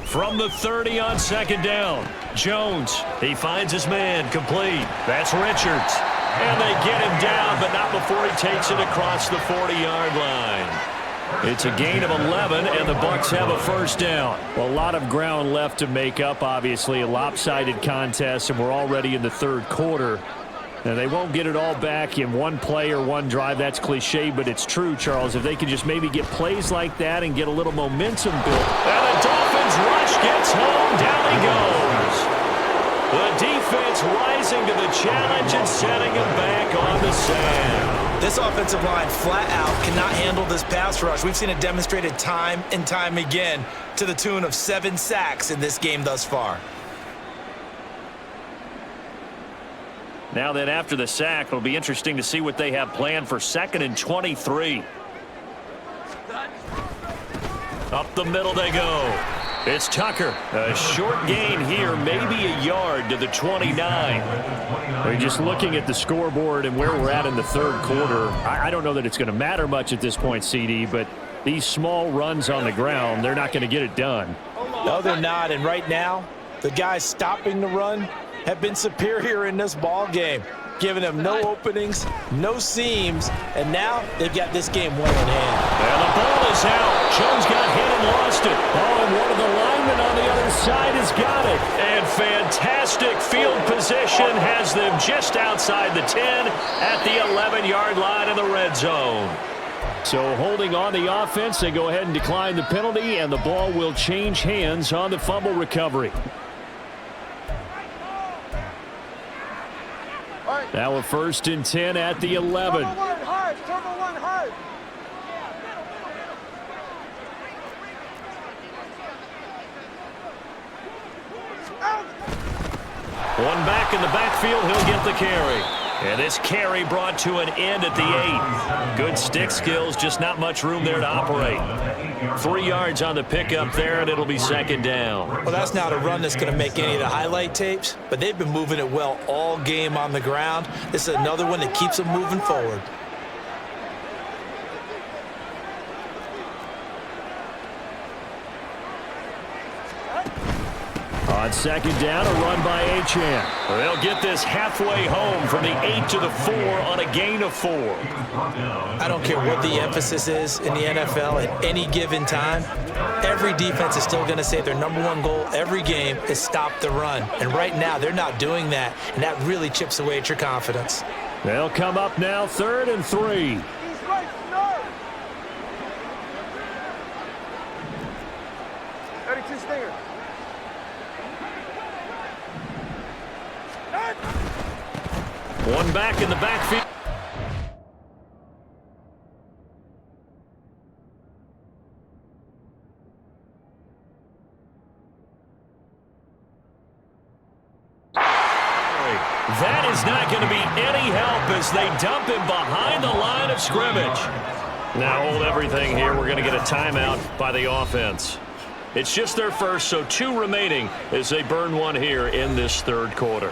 From the 30 on 2nd down, Jones, he finds his man, complete. That's Richards. And they get him down, but not before he takes it across the 40-yard line. It's a gain of 11, and the Bucs have a 1st down. Well, a lot of ground left to make up, obviously. A lopsided contest, and we're already in the 3rd quarter. And they won't get it all back in one play or one drive. That's cliche, but it's true, Charles. If they could just maybe get plays like that and get a little momentum built. And the Dolphins rush gets home. Down he goes. The defense rising to the challenge and setting him back on the sand. This offensive line flat out cannot handle this pass rush. We've seen it demonstrated time and time again to the tune of 7 sacks in this game thus far. Now then, after the sack, it'll be interesting to see what they have planned for 2nd and 23. Up the middle they go. It's Tucker. A short gain here, maybe a yard to the 29. We're just looking at the scoreboard and where we're at in the 3rd quarter. I don't know that it's going to matter much at this point, CD, but these small runs on the ground, they're not going to get it done. No, they're not. And right now, the guys stopping the run have been superior in this ball game, giving them no openings, no seams, and now they've got this game well in hand. And the ball is out. Jones got hit and lost it. Oh, and one of the linemen on the other side has got it. And fantastic field position has them just outside the 10 at the 11-yard line in the red zone. So holding on the offense, they go ahead and decline the penalty, and the ball will change hands on the fumble recovery. Now a 1st and 10 at the 11. Turbo one hard. One back in the backfield, he'll get the carry. And this carry brought to an end at the 8. Good stick skills, just not much room there to operate. 3 yards on the pickup there, and it'll be second down. Well, that's not a run that's going to make any of the highlight tapes, but they've been moving it well all game on the ground. This is another one that keeps them moving forward. On second down, a run by Achane. They'll get this halfway home from the 8 to the 4 on a gain of 4. I don't care what the emphasis is in the NFL at any given time. Every defense is still going to say their #1 goal every game is stop the run. And right now, they're not doing that, and that really chips away at your confidence. They'll come up now 3rd and 3. One back in the backfield. That is not going to be any help as they dump him behind the line of scrimmage. Now hold everything here. We're going to get a timeout by the offense. It's just their first, so 2 remaining as they burn one here in this 3rd quarter.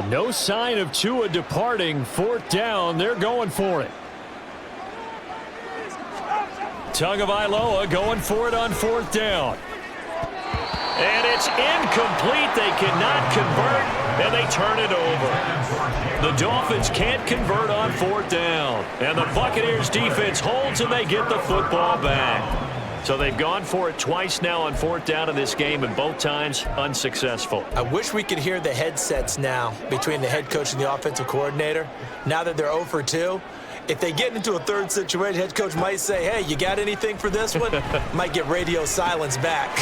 No sign of Tua departing. 4th down. They're going for it. Tagovailoa going for it on 4th down. And it's incomplete. They cannot convert, and they turn it over. The Dolphins can't convert on 4th down. And the Buccaneers defense holds, and they get the football back. So they've gone for it twice now on 4th down in this game, and both times unsuccessful. I wish we could hear the headsets now between the head coach and the offensive coordinator. Now that they're 0 for 2, if they get into a 3rd situation, head coach might say, hey, you got anything for this one? Might get radio silence back.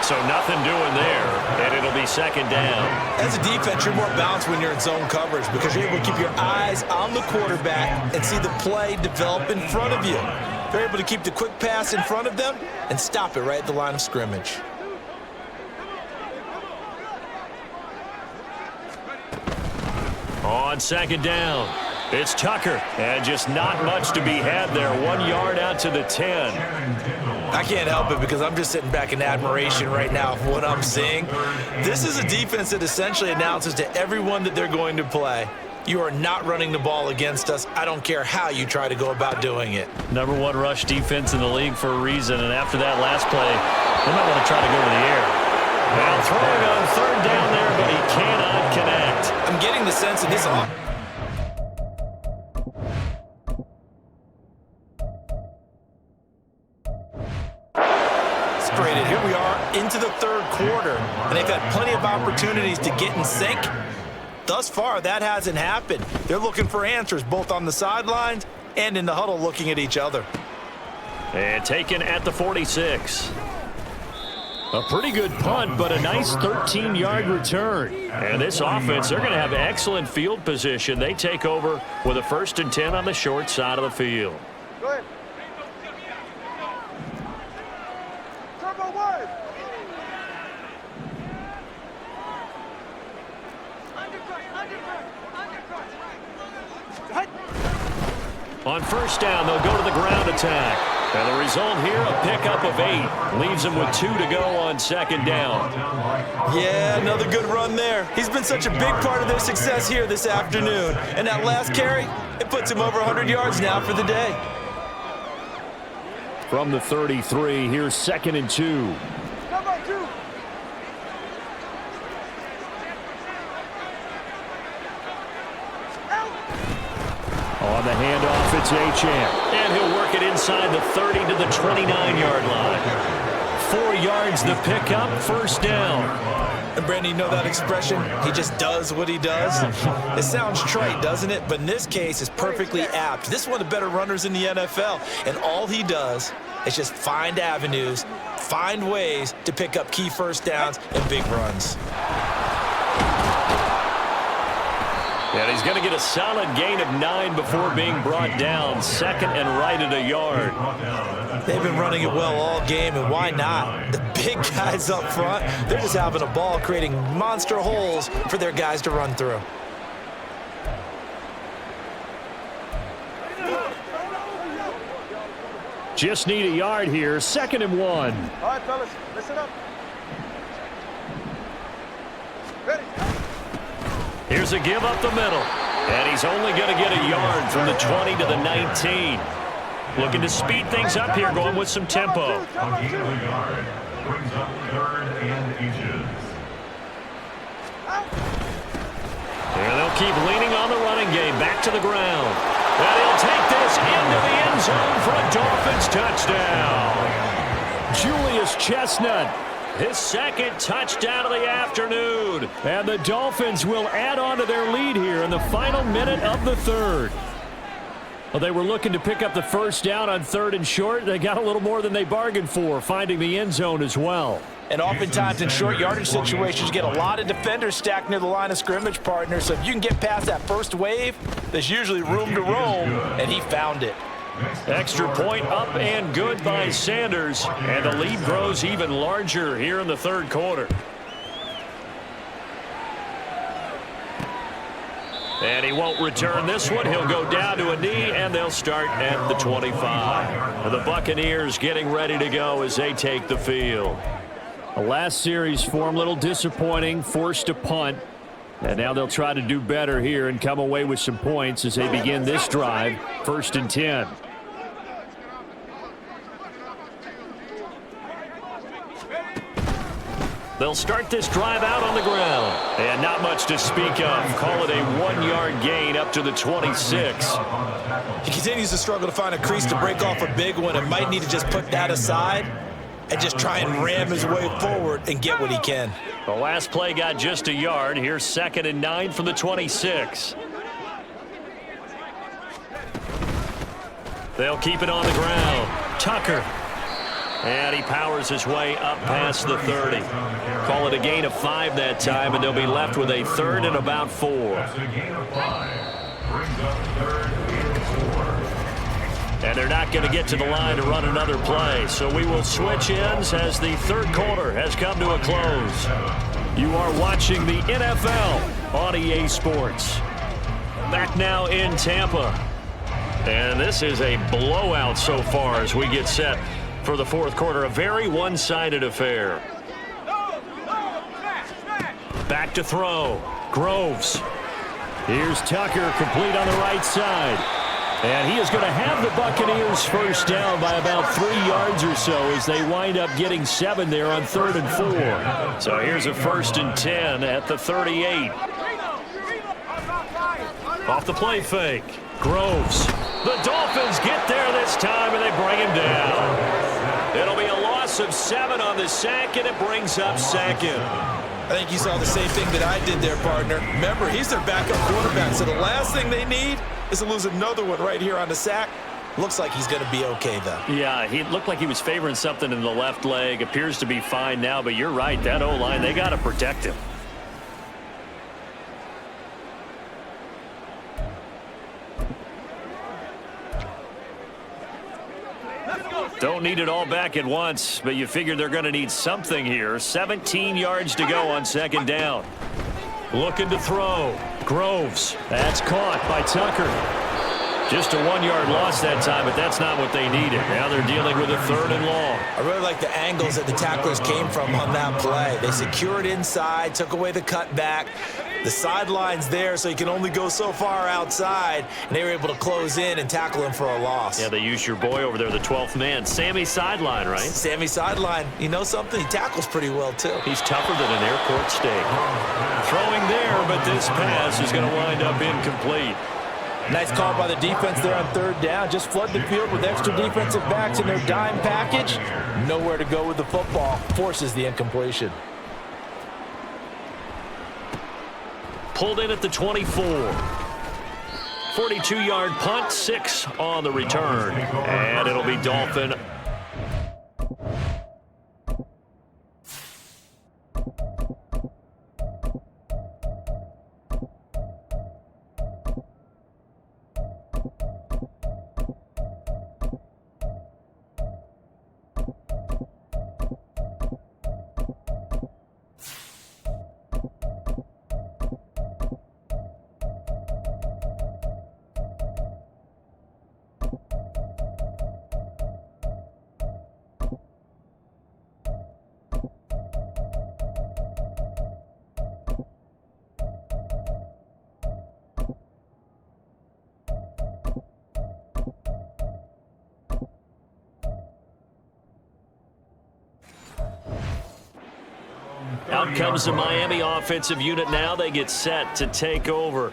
So nothing doing there, and it'll be second down. As a defense, you're more balanced when you're in zone coverage because you're able to keep your eyes on the quarterback and see the play develop in front of you. They're able to keep the quick pass in front of them and stop it right at the line of scrimmage. On second down, it's Tucker, and just not much to be had there. 1 yard out to the 10. I can't help it because I'm just sitting back in admiration right now of what I'm seeing. This is a defense that essentially announces to everyone that they're going to play, you are not running the ball against us. I don't care how you try to go about doing it. #1 rush defense in the league for a reason, and after that last play, they might want to try to go to the air. Now throwing on 3rd down there, but he cannot connect. I'm getting the sense of this off. Separated. Here we are into the 3rd quarter, and they've had plenty of opportunities to get in sync. Thus far, that hasn't happened. They're looking for answers both on the sidelines and in the huddle looking at each other. And taken at the 46. A pretty good punt, but a nice 13-yard return. And this offense, they're going to have excellent field position. They take over with a 1st and 10 on the short side of the field. Go ahead. Turbo 1. On 1st down, they'll go to the ground attack. And the result here, a pickup of 8. Leaves them with 2 to go on 2nd down. Yeah, another good run there. He's been such a big part of their success here this afternoon. And that last carry, it puts him over 100 yards now for the day. From the 33, here's 2nd and 2. Number 2. On the handoff, it's Achane. And he'll work it inside the 30 to the 29-yard line. 4 yards the pickup, 1st down. And Brandon, you know that expression? He just does what he does. It sounds trite, doesn't it? But in this case, it's perfectly apt. This is one of the better runners in the NFL. And all he does is just find avenues, find ways to pick up key 1st downs and big runs. And he's going to get a solid gain of 9 before being brought down. Second and right at a yard. They've been running it well all game, and why not? The big guys up front, they're just having a ball, creating monster holes for their guys to run through. Just need a yard here. Second and 1. All right, fellas, listen up. Ready. Here's a give up the middle. And he's only going to get a yard from the 20 to the 19. Looking to speed things up here, going with some tempo. A gain of a yard brings up 3rd and inches. And they'll keep leaning on the running game. Back to the ground. And he'll take this into the end zone for a Dolphins touchdown. Julius Chestnut, his second touchdown of the afternoon. And the Dolphins will add on to their lead here in the final minute of the 3rd. Well, they were looking to pick up the first down on 3rd and short. They got a little more than they bargained for, finding the end zone as well. And oftentimes in short yardage situations, you get a lot of defenders stacked near the line of scrimmage, partner. So if you can get past that first wave, there's usually room to roam, and he found it. Extra point up and good by Sanders. And the lead grows even larger here in the 3rd quarter. And he won't return this one. He'll go down to a knee, and they'll start at the 25. The Buccaneers getting ready to go as they take the field. The last series for him, a little disappointing, forced a punt. And now they'll try to do better here and come away with some points as they begin this drive, 1st and 10. They'll start this drive out on the ground. And not much to speak of. Call it a 1-yard gain up to the 26. He continues to struggle to find a crease to break off a big one and might need to just put that aside and just try and ram his way forward and get what he can. The last play got just a yard. Here's 2nd and 9 from the 26. They'll keep it on the ground. Tucker. And he powers his way up past the 30. Call it a gain of 5 that time, and they'll be left with a 3rd and about 4. That's a gain of 5. Brings up 3rd and 4. And they're not going to get to the line to run another play. So we will switch ends as the 3rd quarter has come to a close. You are watching the NFL on EA Sports. Back now in Tampa. And this is a blowout so far as we get set for the 4th quarter. A very one-sided affair. Back to throw. Groves. Here's Tucker, complete on the right side. And he is going to have the Buccaneers first down by about 3 yards or so as they wind up getting 7 there on 3rd and 4. So here's a 1st and 10 at the 38. Off the play fake. Groves. The Dolphins get there this time, and they bring him down. It'll be a loss of 7 on the sack, and it brings up 2nd. I think you saw the same thing that I did there, partner. Remember, he's their backup quarterback, so the last thing they need is to lose another one right here on the sack. Looks like he's going to be okay, though. Yeah, he looked like he was favoring something in the left leg. Appears to be fine now, but you're right. That O-line, they got to protect him. Don't need it all back at once, but you figure they're going to need something here. 17 yards to go on 2nd down. Looking to throw. Groves. That's caught by Tucker. Just a 1-yard loss that time, but that's not what they needed. Now they're dealing with a 3rd and long. I really like the angles that the tacklers came from on that play. They secured inside, took away the cutback. The sideline's there, so you can only go so far outside, and they were able to close in and tackle him for a loss. Yeah, they used your boy over there, the 12th man. Sammy Sideline, right? Sammy Sideline. You know something? He tackles pretty well, too. He's tougher than an airport steak. Throwing there, but this pass is going to wind up incomplete. Nice call by the defense there on 3rd down. Just flood the field with extra defensive backs in their dime package. Nowhere to go with the football. Forces the incompletion. Pulled in at the 24. 42-yard punt, 6 on the return. And it'll be Dolphin. Out comes the Miami offensive unit now. They get set to take over.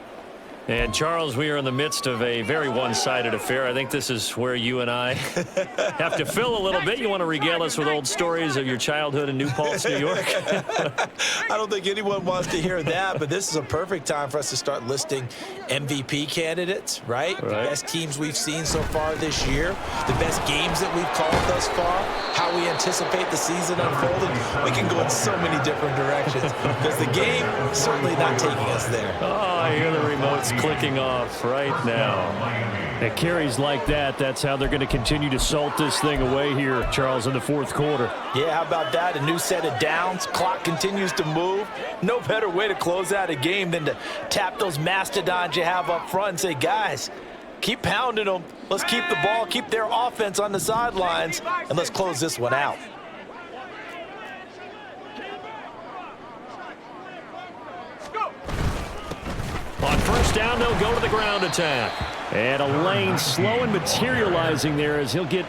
And, Charles, we are in the midst of a very one-sided affair. I think this is where you and I have to fill a little bit. You want to regale us with old stories of your childhood in New Paltz, New York? I don't think anyone wants to hear that, but this is a perfect time for us to start listing MVP candidates, right? The best teams we've seen so far this year, the best games that we've called thus far, how we anticipate the season unfolding. We can go in so many different directions because the game is certainly not taking us there. Oh, I hear the remotes clicking off right now. At carries like that, that's how they're going to continue to salt this thing away here, Charles, in the fourth quarter. Yeah, how about that? A new set of downs. Clock continues to move. No better way to close out a game than to tap those mastodons you have up front and say, guys, keep pounding them. Let's keep the ball, keep their offense on the sidelines, and let's close this one out. On first down, they'll go to the ground attack. And a lane slow and materializing there as he'll get...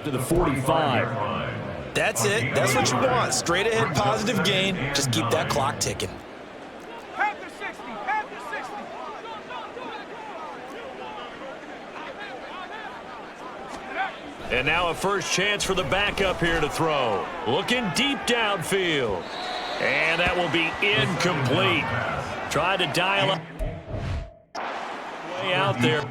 to the 45. That's it. That's what you want. Straight ahead positive gain. Just keep that clock ticking. Panther 60, Panther 60. And now a first chance for the backup here to throw. Looking deep downfield. And that will be incomplete. Tried to dial up. Way out there.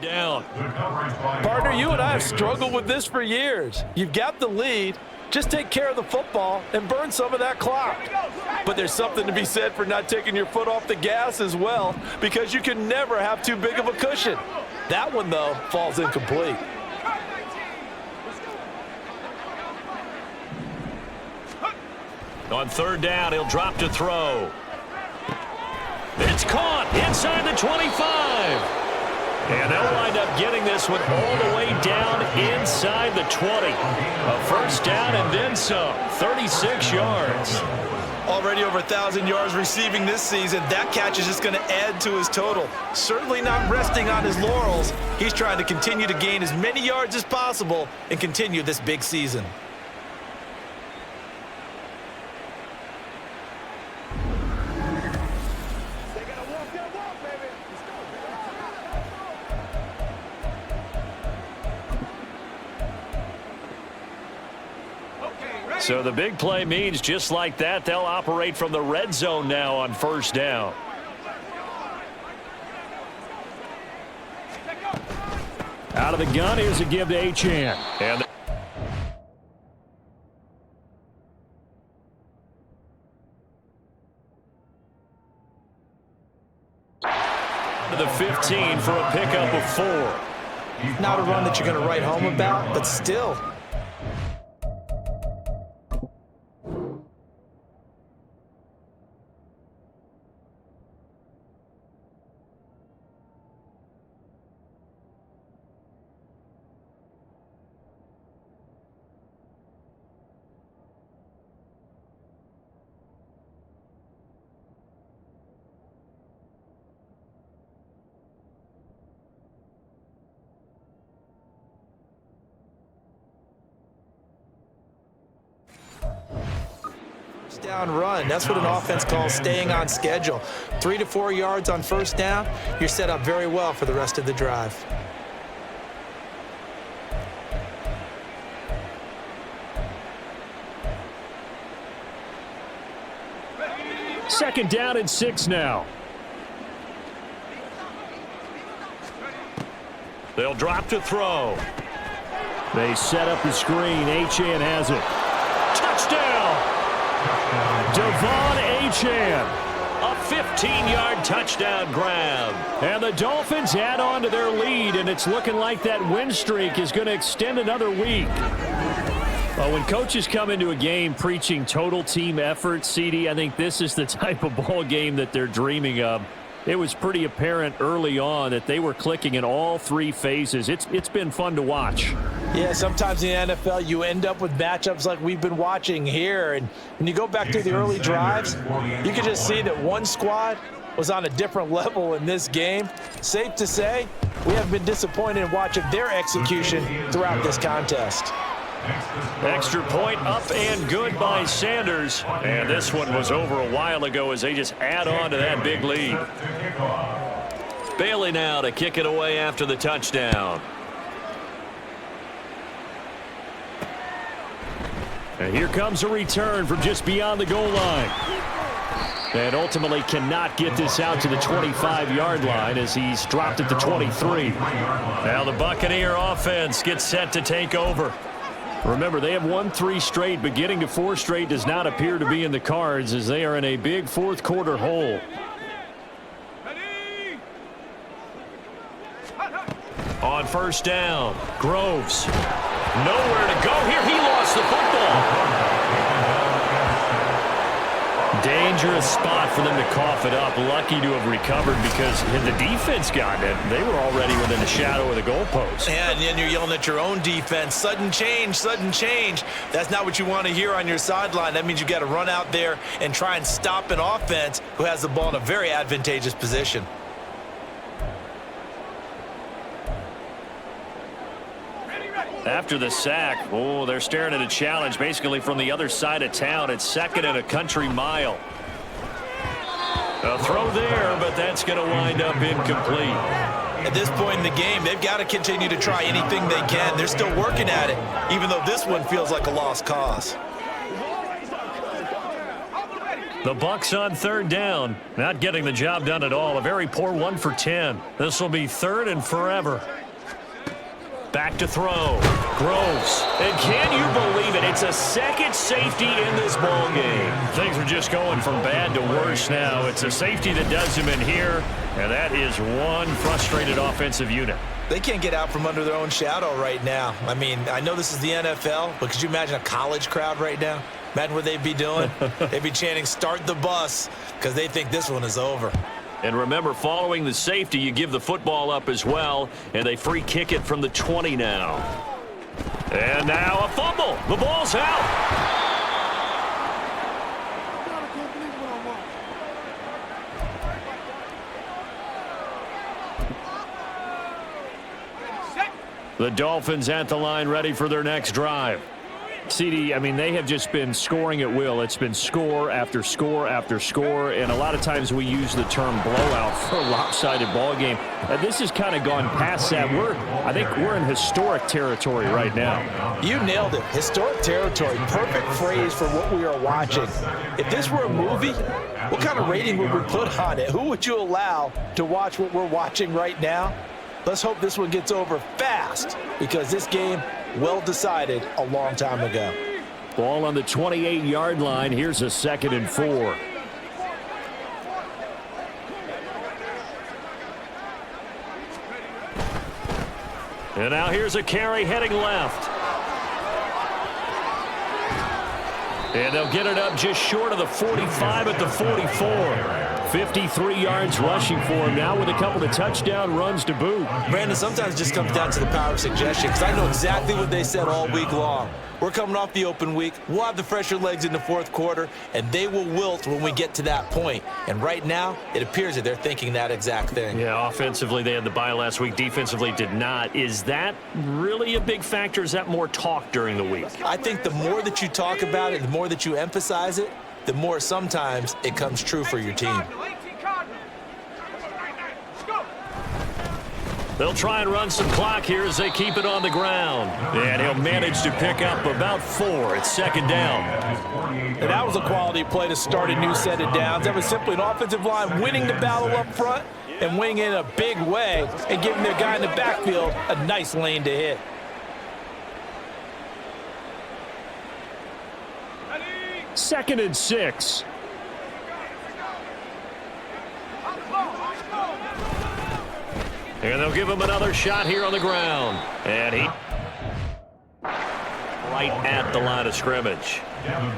Down. Partner, you and I have struggled with this for years. You've got the lead. Just take care of the football and burn some of that clock. But there's something to be said for not taking your foot off the gas as well, because you can never have too big of a cushion. That one, though, falls incomplete. On third down, he'll drop to throw. It's caught inside the 25. And they'll wind up getting this one all the way down inside the 20. A first down and then some. 36 yards. Already over 1,000 yards receiving this season. That catch is just going to add to his total. Certainly not resting on his laurels. He's trying to continue to gain as many yards as possible and continue this big season. So the big play means just like that, they'll operate from the red zone now on first down. Out of the gun, here's a give to Achane. And to the 15 for a pickup of 4. Not a run that you're going to write home about, but still. first down run. That's what an offense calls staying on schedule. 3 to 4 yards on first down, you're set up very well for the rest of the drive. Second down and 6 now. They'll drop to throw. They set up the screen. Achane has it. Touchdown! Devin Achane. A 15-yard touchdown grab. And the Dolphins add on to their lead, and it's looking like that win streak is going to extend another week. Well, when coaches come into a game preaching total team effort, CD, I think this is the type of ball game that they're dreaming of. It was pretty apparent early on that they were clicking in all 3 phases. It's been fun to watch. Yeah, sometimes in the NFL you end up with matchups like we've been watching here. And when you go back to the early drives, you can just see that one squad was on a different level in this game. Safe to say, we have been disappointed in watching their execution throughout this contest. Extra point up and good by Sanders. And this one was over a while ago as they just add on to that big lead. Bailey now to kick it away after the touchdown. And here comes a return from just beyond the goal line. And ultimately cannot get this out to the 25-yard line as he's dropped at the 23. Now the Buccaneer offense gets set to take over. Remember, they have won 3 straight, but getting to 4 straight does not appear to be in the cards as they are in a big fourth-quarter hole. On first down, Groves. Nowhere to go here. He lost the football. Dangerous spot for them to cough it up. Lucky to have recovered because had the defense gotten it, they were already within the shadow of the goalpost. Yeah, and then you're yelling at your own defense. Sudden change, sudden change. That's not what you want to hear on your sideline. That means you got to run out there and try and stop an offense who has the ball in a very advantageous position. After the sack, oh, they're staring at a challenge basically from the other side of town. It's 2nd and a country mile. A throw there, but that's going to wind up incomplete. At this point in the game, they've got to continue to try anything they can. They're still working at it, even though this one feels like a lost cause. The Bucs on 3rd down, not getting the job done at all. A very poor 1 for 10. This will be 3rd and forever. Back to throw. Groves. And can you believe it? It's a second safety in this ball game. Things are just going from bad to worse now. It's a safety that does him in here, and that is one frustrated offensive unit. They can't get out from under their own shadow right now. I mean, I know this is the NFL, but could you imagine a college crowd right now? Imagine what they'd be doing. They'd be chanting, "Start the bus," because they think this one is over. And remember, following the safety, you give the football up as well, and they free kick it from the 20 now. And now a fumble. The ball's out. The Dolphins at the line ready for their next drive. CD, I mean, they have just been scoring at will. It's been score after score after score, and a lot of times we use the term blowout for a lopsided ball game. This has kind of gone past that. I think we're in historic territory right now. You nailed it. Historic territory. Perfect phrase for what we are watching. If this were a movie, what kind of rating would we put on it? Who would you allow to watch what we're watching right now? Let's hope this one gets over fast, because this game well decided a long time ago. Ball on the 28-yard line. Here's a 2nd and 4. And now here's a carry heading left. And they'll get it up just short of the 45 at the 44. 53 yards rushing for him now with a couple of touchdown runs to boot. Brandon, sometimes it just comes down to the power of suggestion, because I know exactly what they said all week long. We're coming off the open week. We'll have the fresher legs in the 4th quarter, and they will wilt when we get to that point. And right now, it appears that they're thinking that exact thing. Yeah, offensively, they had the bye last week. Defensively, did not. Is that really a big factor? Is that more talk during the week? I think the more that you talk about it, the more that you emphasize it, the more sometimes it comes true for your team. They'll try and run some clock here as they keep it on the ground. And he'll manage to pick up about 4. It's second down. And that was a quality play to start a new set of downs. That was simply an offensive line winning the battle up front and winning in a big way and giving their guy in the backfield a nice lane to hit. Second and 6. And they'll give him another shot here on the ground. And he right at the line of scrimmage. Devin.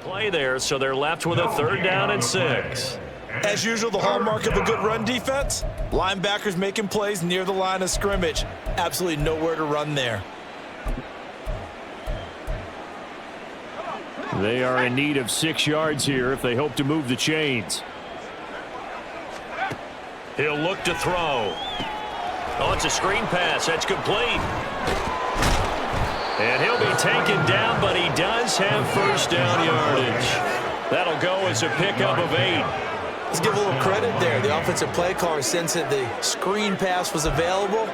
Play there, so they're left with a 3rd down and 6. As usual, the hallmark of a good run defense, linebackers making plays near the line of scrimmage. Absolutely nowhere to run there. They are in need of 6 yards here if they hope to move the chains. He'll look to throw. Oh, it's a screen pass. That's complete. And he'll be taken down, but he does have first down yardage. That'll go as a pickup of 8. Let's give a little credit there. The offensive play caller sensed that the screen pass was available.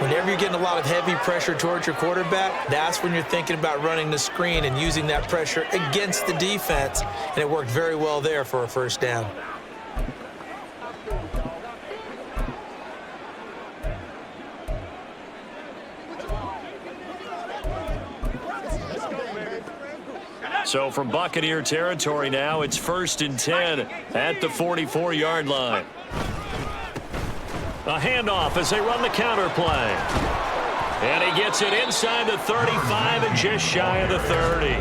Whenever you're getting a lot of heavy pressure towards your quarterback, that's when you're thinking about running the screen and using that pressure against the defense. And it worked very well there for a first down. So from Buccaneer territory now, it's 1st and 10 at the 44-yard line. A handoff as they run the counter play. And he gets it inside the 35 and just shy of the 30.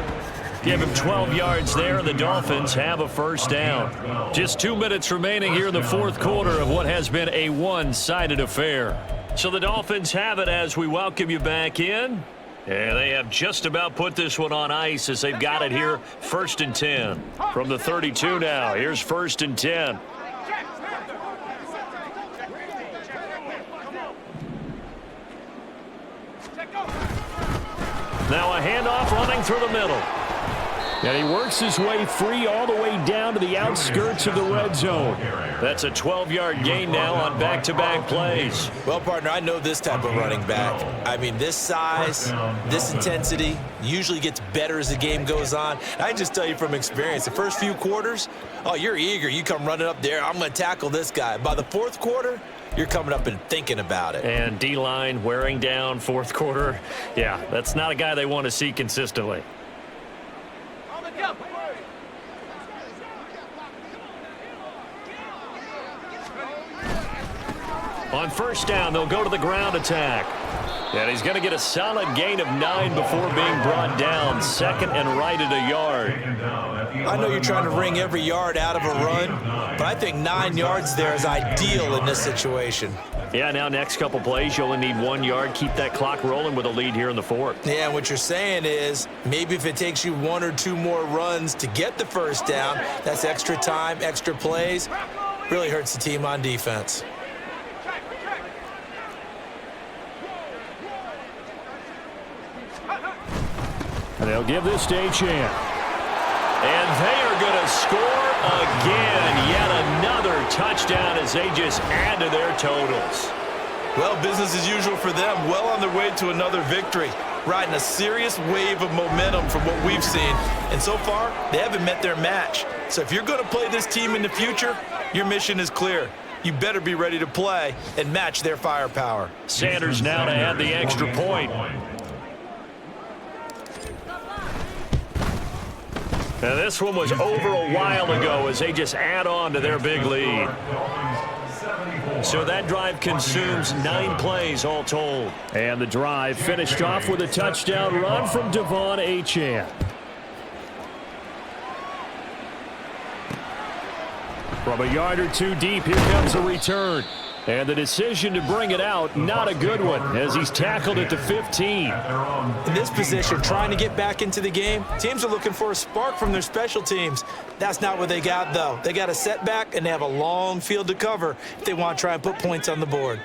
Give him 12 yards there, and the Dolphins have a first down. Just 2 minutes remaining here in the 4th quarter of what has been a one-sided affair. So the Dolphins have it as we welcome you back in. And they have just about put this one on ice as they've got it here, 1st and 10. From the 32 now, here's 1st and 10. Now a handoff running through the middle. And he works his way free all the way down to the outskirts of the red zone. That's a 12-yard gain now on back-to-back plays. Well, partner, I know this type of running back. I mean, this size, this intensity usually gets better as the game goes on. I can just tell you from experience, the first few quarters, oh, you're eager. You come running up there, I'm going to tackle this guy. By the 4th quarter, you're coming up and thinking about it. And D-line wearing down 4th quarter. Yeah, that's not a guy they want to see consistently. On first down, they'll go to the ground attack. And he's going to get a solid gain of 9 before being brought down. 2nd and right at a yard. I know you're trying to wring every yard out of a run, but I think 9 yards there is ideal in this situation. Yeah, now next couple plays, you only need 1 yard. Keep that clock rolling with a lead here in the 4th. Yeah, and what you're saying is maybe if it takes you 1 or 2 more runs to get the first down, that's extra time, extra plays. Really hurts the team on defense. And they'll give this to Etienne. And they are going to score again. Yet another touchdown as they just add to their totals. Well, business as usual for them. Well on their way to another victory. Riding a serious wave of momentum from what we've seen. And so far, they haven't met their match. So if you're going to play this team in the future, your mission is clear. You better be ready to play and match their firepower. Sanders now to add the extra point. And this one was over a while ago as they just add on to their big lead. So that drive consumes 9 plays all told. And the drive finished off with a touchdown run from Liam Eichenberg. From a yard or two deep, here comes a return. And the decision to bring it out, not a good one, as he's tackled at the 15. In this position, trying to get back into the game, teams are looking for a spark from their special teams. That's not what they got, though. They got a setback, and they have a long field to cover if they want to try and put points on the board.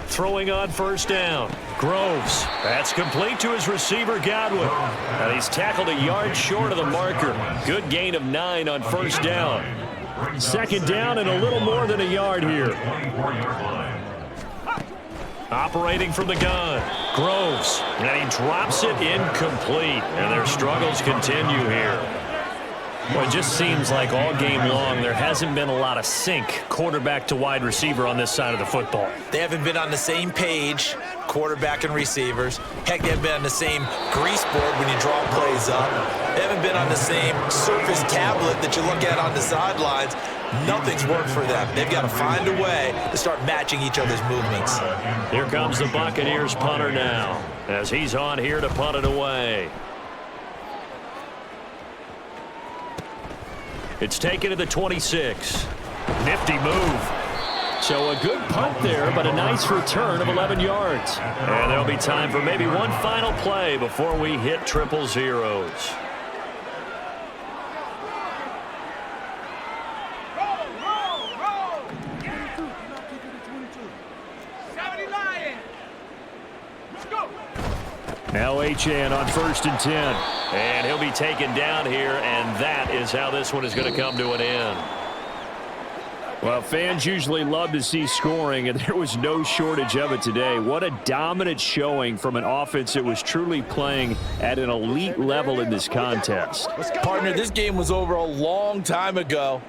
Throwing on first down. Groves. That's complete to his receiver, Godwin. And he's tackled a yard short of the marker. Good gain of 9 on first down. Second down and a little more than a yard here. Operating from the gun. Groves. And he drops it incomplete. And their struggles continue here. Well, it just seems like all game long there hasn't been a lot of sync quarterback to wide receiver on this side of the football. They haven't been on the same page, quarterback and receivers. Heck, they haven't been on the same grease board when you draw plays up. They haven't been on the same surface tablet that you look at on the sidelines. Nothing's worked for them. They've got to find a way to start matching each other's movements. Here comes the Buccaneers punter now, as he's on here to punt it away. It's taken to the 26. Nifty move. So a good punt there, but a nice return of 11 yards. And there'll be time for maybe one final play before we hit triple zeros. Now Eichenberg on 1st and 10. And he'll be taken down here, and that is how this one is going to come to an end. Well, fans usually love to see scoring, and there was no shortage of it today. What a dominant showing from an offense that was truly playing at an elite level in this contest. Partner, this game was over a long time ago,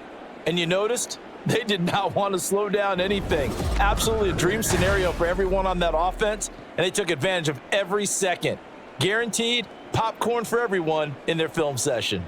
and you noticed they did not want to slow down anything. Absolutely a dream scenario for everyone on that offense, and they took advantage of every second. Guaranteed popcorn for everyone in their film session.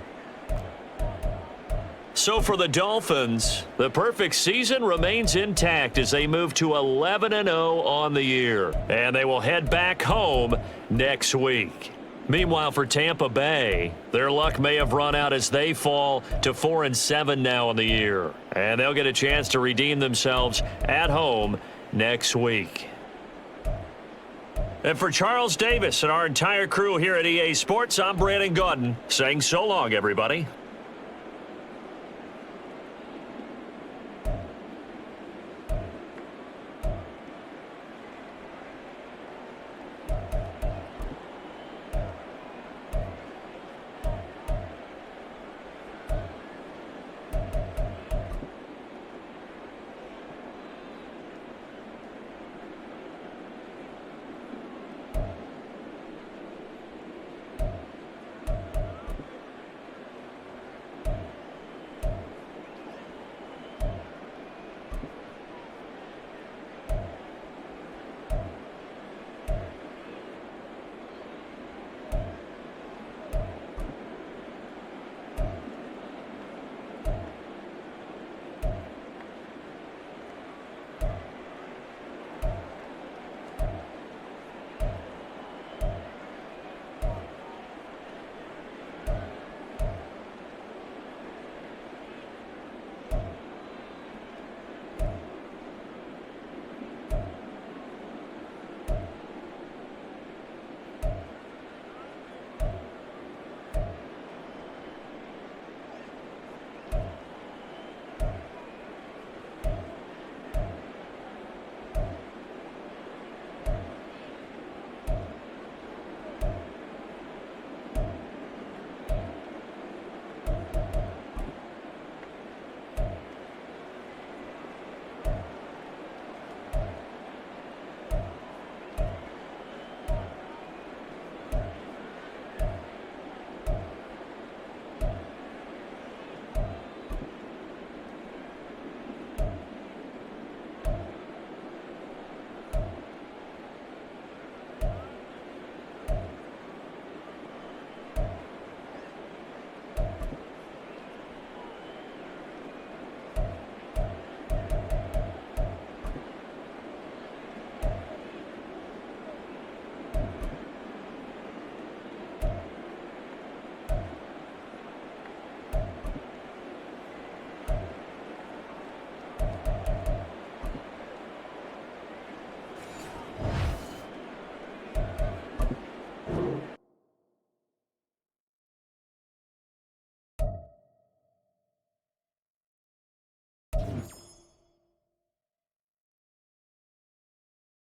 So for the Dolphins, the perfect season remains intact as they move to 11-0 on the year. And they will head back home next week. Meanwhile, for Tampa Bay, their luck may have run out as they fall to 4-7 now on the year. And they'll get a chance to redeem themselves at home next week. And for Charles Davis and our entire crew here at EA Sports, I'm Brandon Gaudin saying so long, everybody.